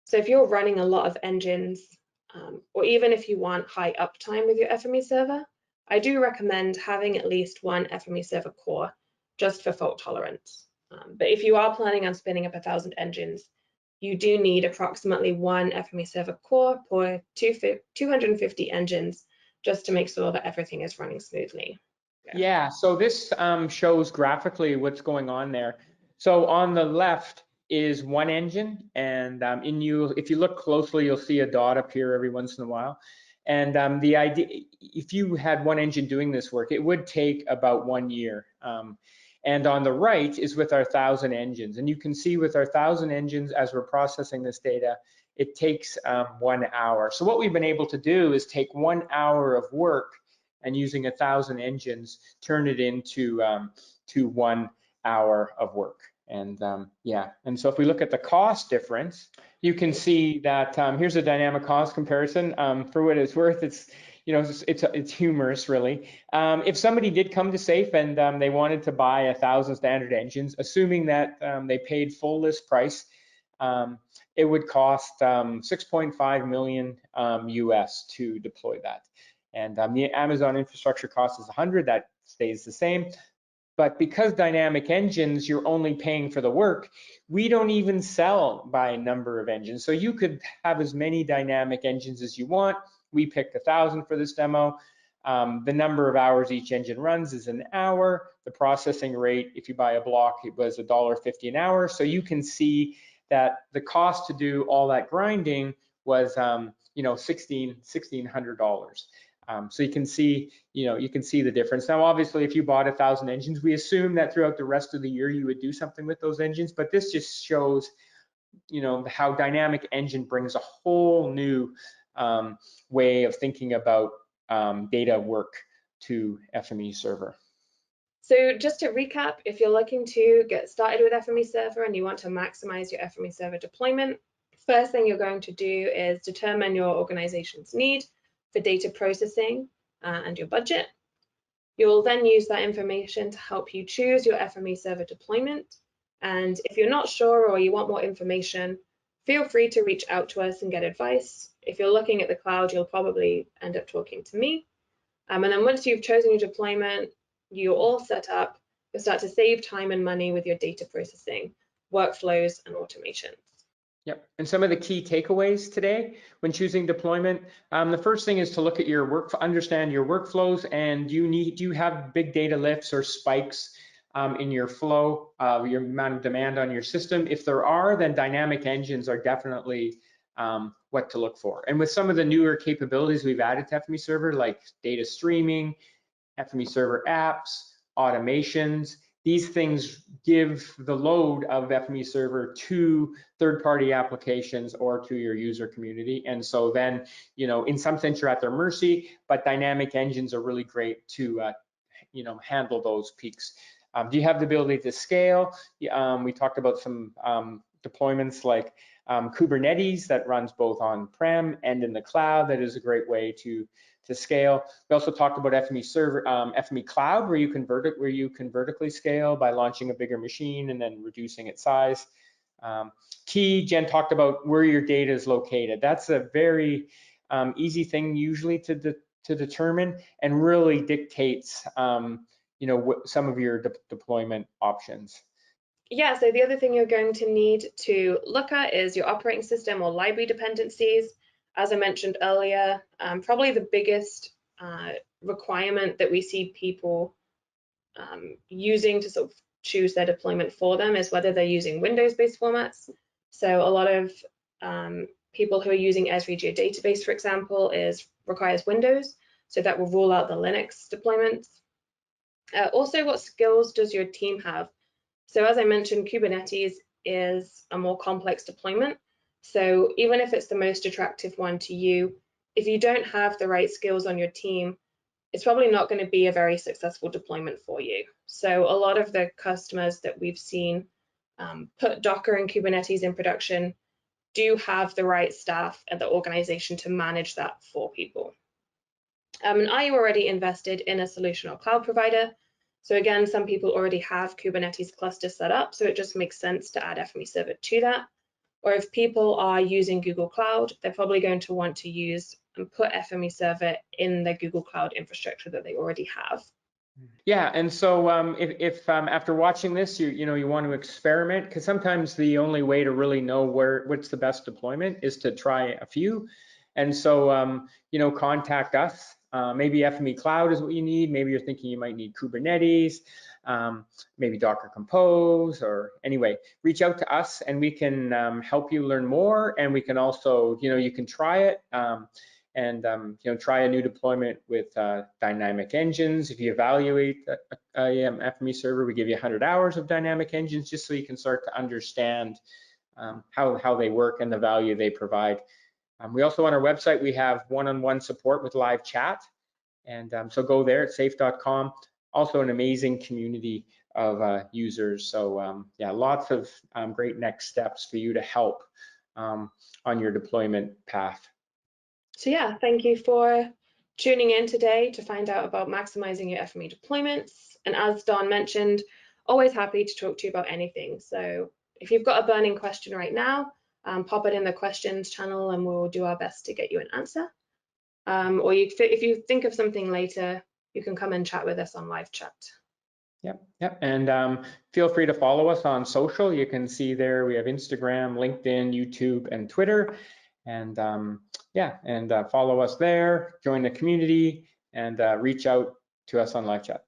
[SPEAKER 2] So if you're running a lot of engines, or even if you want high uptime with your FME Server, I do recommend having at least 1 FME Server core just for fault tolerance. But if you are planning on spinning up 1,000 engines, you do need approximately 1 FME Server core per 250 engines just to make sure that everything is running smoothly.
[SPEAKER 1] Yeah, so this shows graphically what's going on there. So on the left is one engine, and if you look closely, you'll see a dot appear every once in a while. And the idea, if you had one engine doing this work, it would take about 1 year. And on the right is with our 1,000 engines. And you can see with our 1,000 engines, as we're processing this data, it takes 1 hour. So what we've been able to do is take 1 hour of work and using 1,000 engines, turn it into to 1 hour of work. And yeah, and so if we look at the cost difference, you can see that here's a dynamic cost comparison. For what it's worth, it's it's humorous, really. If somebody did come to Safe and they wanted to buy 1,000 standard engines, assuming that they paid full list price, it would cost 6.5 million US to deploy that. And the Amazon infrastructure cost is 100, that stays the same. But because dynamic engines, you're only paying for the work, we don't even sell by number of engines. So you could have as many dynamic engines as you want. We picked 1,000 for this demo. The number of hours each engine runs is an hour. The processing rate, if you buy a block, it was $1.50 an hour. So you can see that the cost to do all that grinding was $1,600. So you can see, the difference. Now, obviously, if you bought 1,000 engines, we assume that throughout the rest of the year you would do something with those engines. But this just shows, how dynamic engine brings a whole new way of thinking about data work to FME Server.
[SPEAKER 2] So just to recap, if you're looking to get started with FME Server and you want to maximize your FME Server deployment, first thing you're going to do is determine your organization's need for data processing and your budget. You'll then use that information to help you choose your FME Server deployment. And if you're not sure or you want more information, feel free to reach out to us and get advice. If you're looking at the cloud, you'll probably end up talking to me. And then once you've chosen your deployment, you're all set up, you'll start to save time and money with your data processing, workflows, and automations.
[SPEAKER 1] Yep, and some of the key takeaways today when choosing deployment, the first thing is to look at your understand your workflows, and do you have big data lifts or spikes in your flow, your amount of demand on your system? If there are, then dynamic engines are definitely what to look for. And with some of the newer capabilities we've added to FME Server, like data streaming, FME Server apps, automations, these things give the load of FME Server to third-party applications or to your user community. And so then, in some sense, you're at their mercy, but dynamic engines are really great to, handle those peaks. Do you have the ability to scale? We talked about some deployments like Kubernetes that runs both on-prem and in the cloud. That is a great way to scale. We also talked about FME Server, FME Cloud, where you can vertically scale by launching a bigger machine and then reducing its size. Jen talked about where your data is located. That's a very easy thing usually to determine, and really dictates some of your deployment options.
[SPEAKER 2] Yeah, so the other thing you're going to need to look at is your operating system or library dependencies. As I mentioned earlier, probably the biggest requirement that we see people using to sort of choose their deployment for them is whether they're using Windows-based formats. So a lot of people who are using Esri Geodatabase, for example, requires Windows, so that will rule out the Linux deployments. Also, what skills does your team have? So as I mentioned, Kubernetes is a more complex deployment. So even if it's the most attractive one to you, if you don't have the right skills on your team, it's probably not going to be a very successful deployment for you. So a lot of the customers that we've seen put Docker and Kubernetes in production do have the right staff and the organization to manage that for people. And are you already invested in a solution or cloud provider? So again, some people already have Kubernetes clusters set up, so it just makes sense to add FME Server to that. Or if people are using Google Cloud, they're probably going to want to use and put FME Server in the Google Cloud infrastructure that they already have.
[SPEAKER 1] Yeah, and so if after watching this, you want to experiment, because sometimes the only way to really know what's the best deployment is to try a few. And so contact us. Maybe FME Cloud is what you need. Maybe you're thinking you might need Kubernetes, maybe Docker Compose, or anyway, reach out to us and we can help you learn more. And we can also, you can try it. And try a new deployment with dynamic engines. If you evaluate a FME server, we give you 100 hours of dynamic engines just so you can start to understand how they work and the value they provide. We also, on our website, we have one-on-one support with live chat. And so go there at safe.com. Also an amazing community of users. So yeah, lots of great next steps for you to help on your deployment path.
[SPEAKER 2] So yeah, thank you for tuning in today to find out about maximizing your FME deployments. And as Don mentioned, always happy to talk to you about anything. So if you've got a burning question right now, pop it in the questions channel and we'll do our best to get you an answer. Or if you think of something later, you can come and chat with us on live chat.
[SPEAKER 1] Yep. And feel free to follow us on social. You can see there we have Instagram, LinkedIn, YouTube, and Twitter. And follow us there, join the community, and reach out to us on live chat.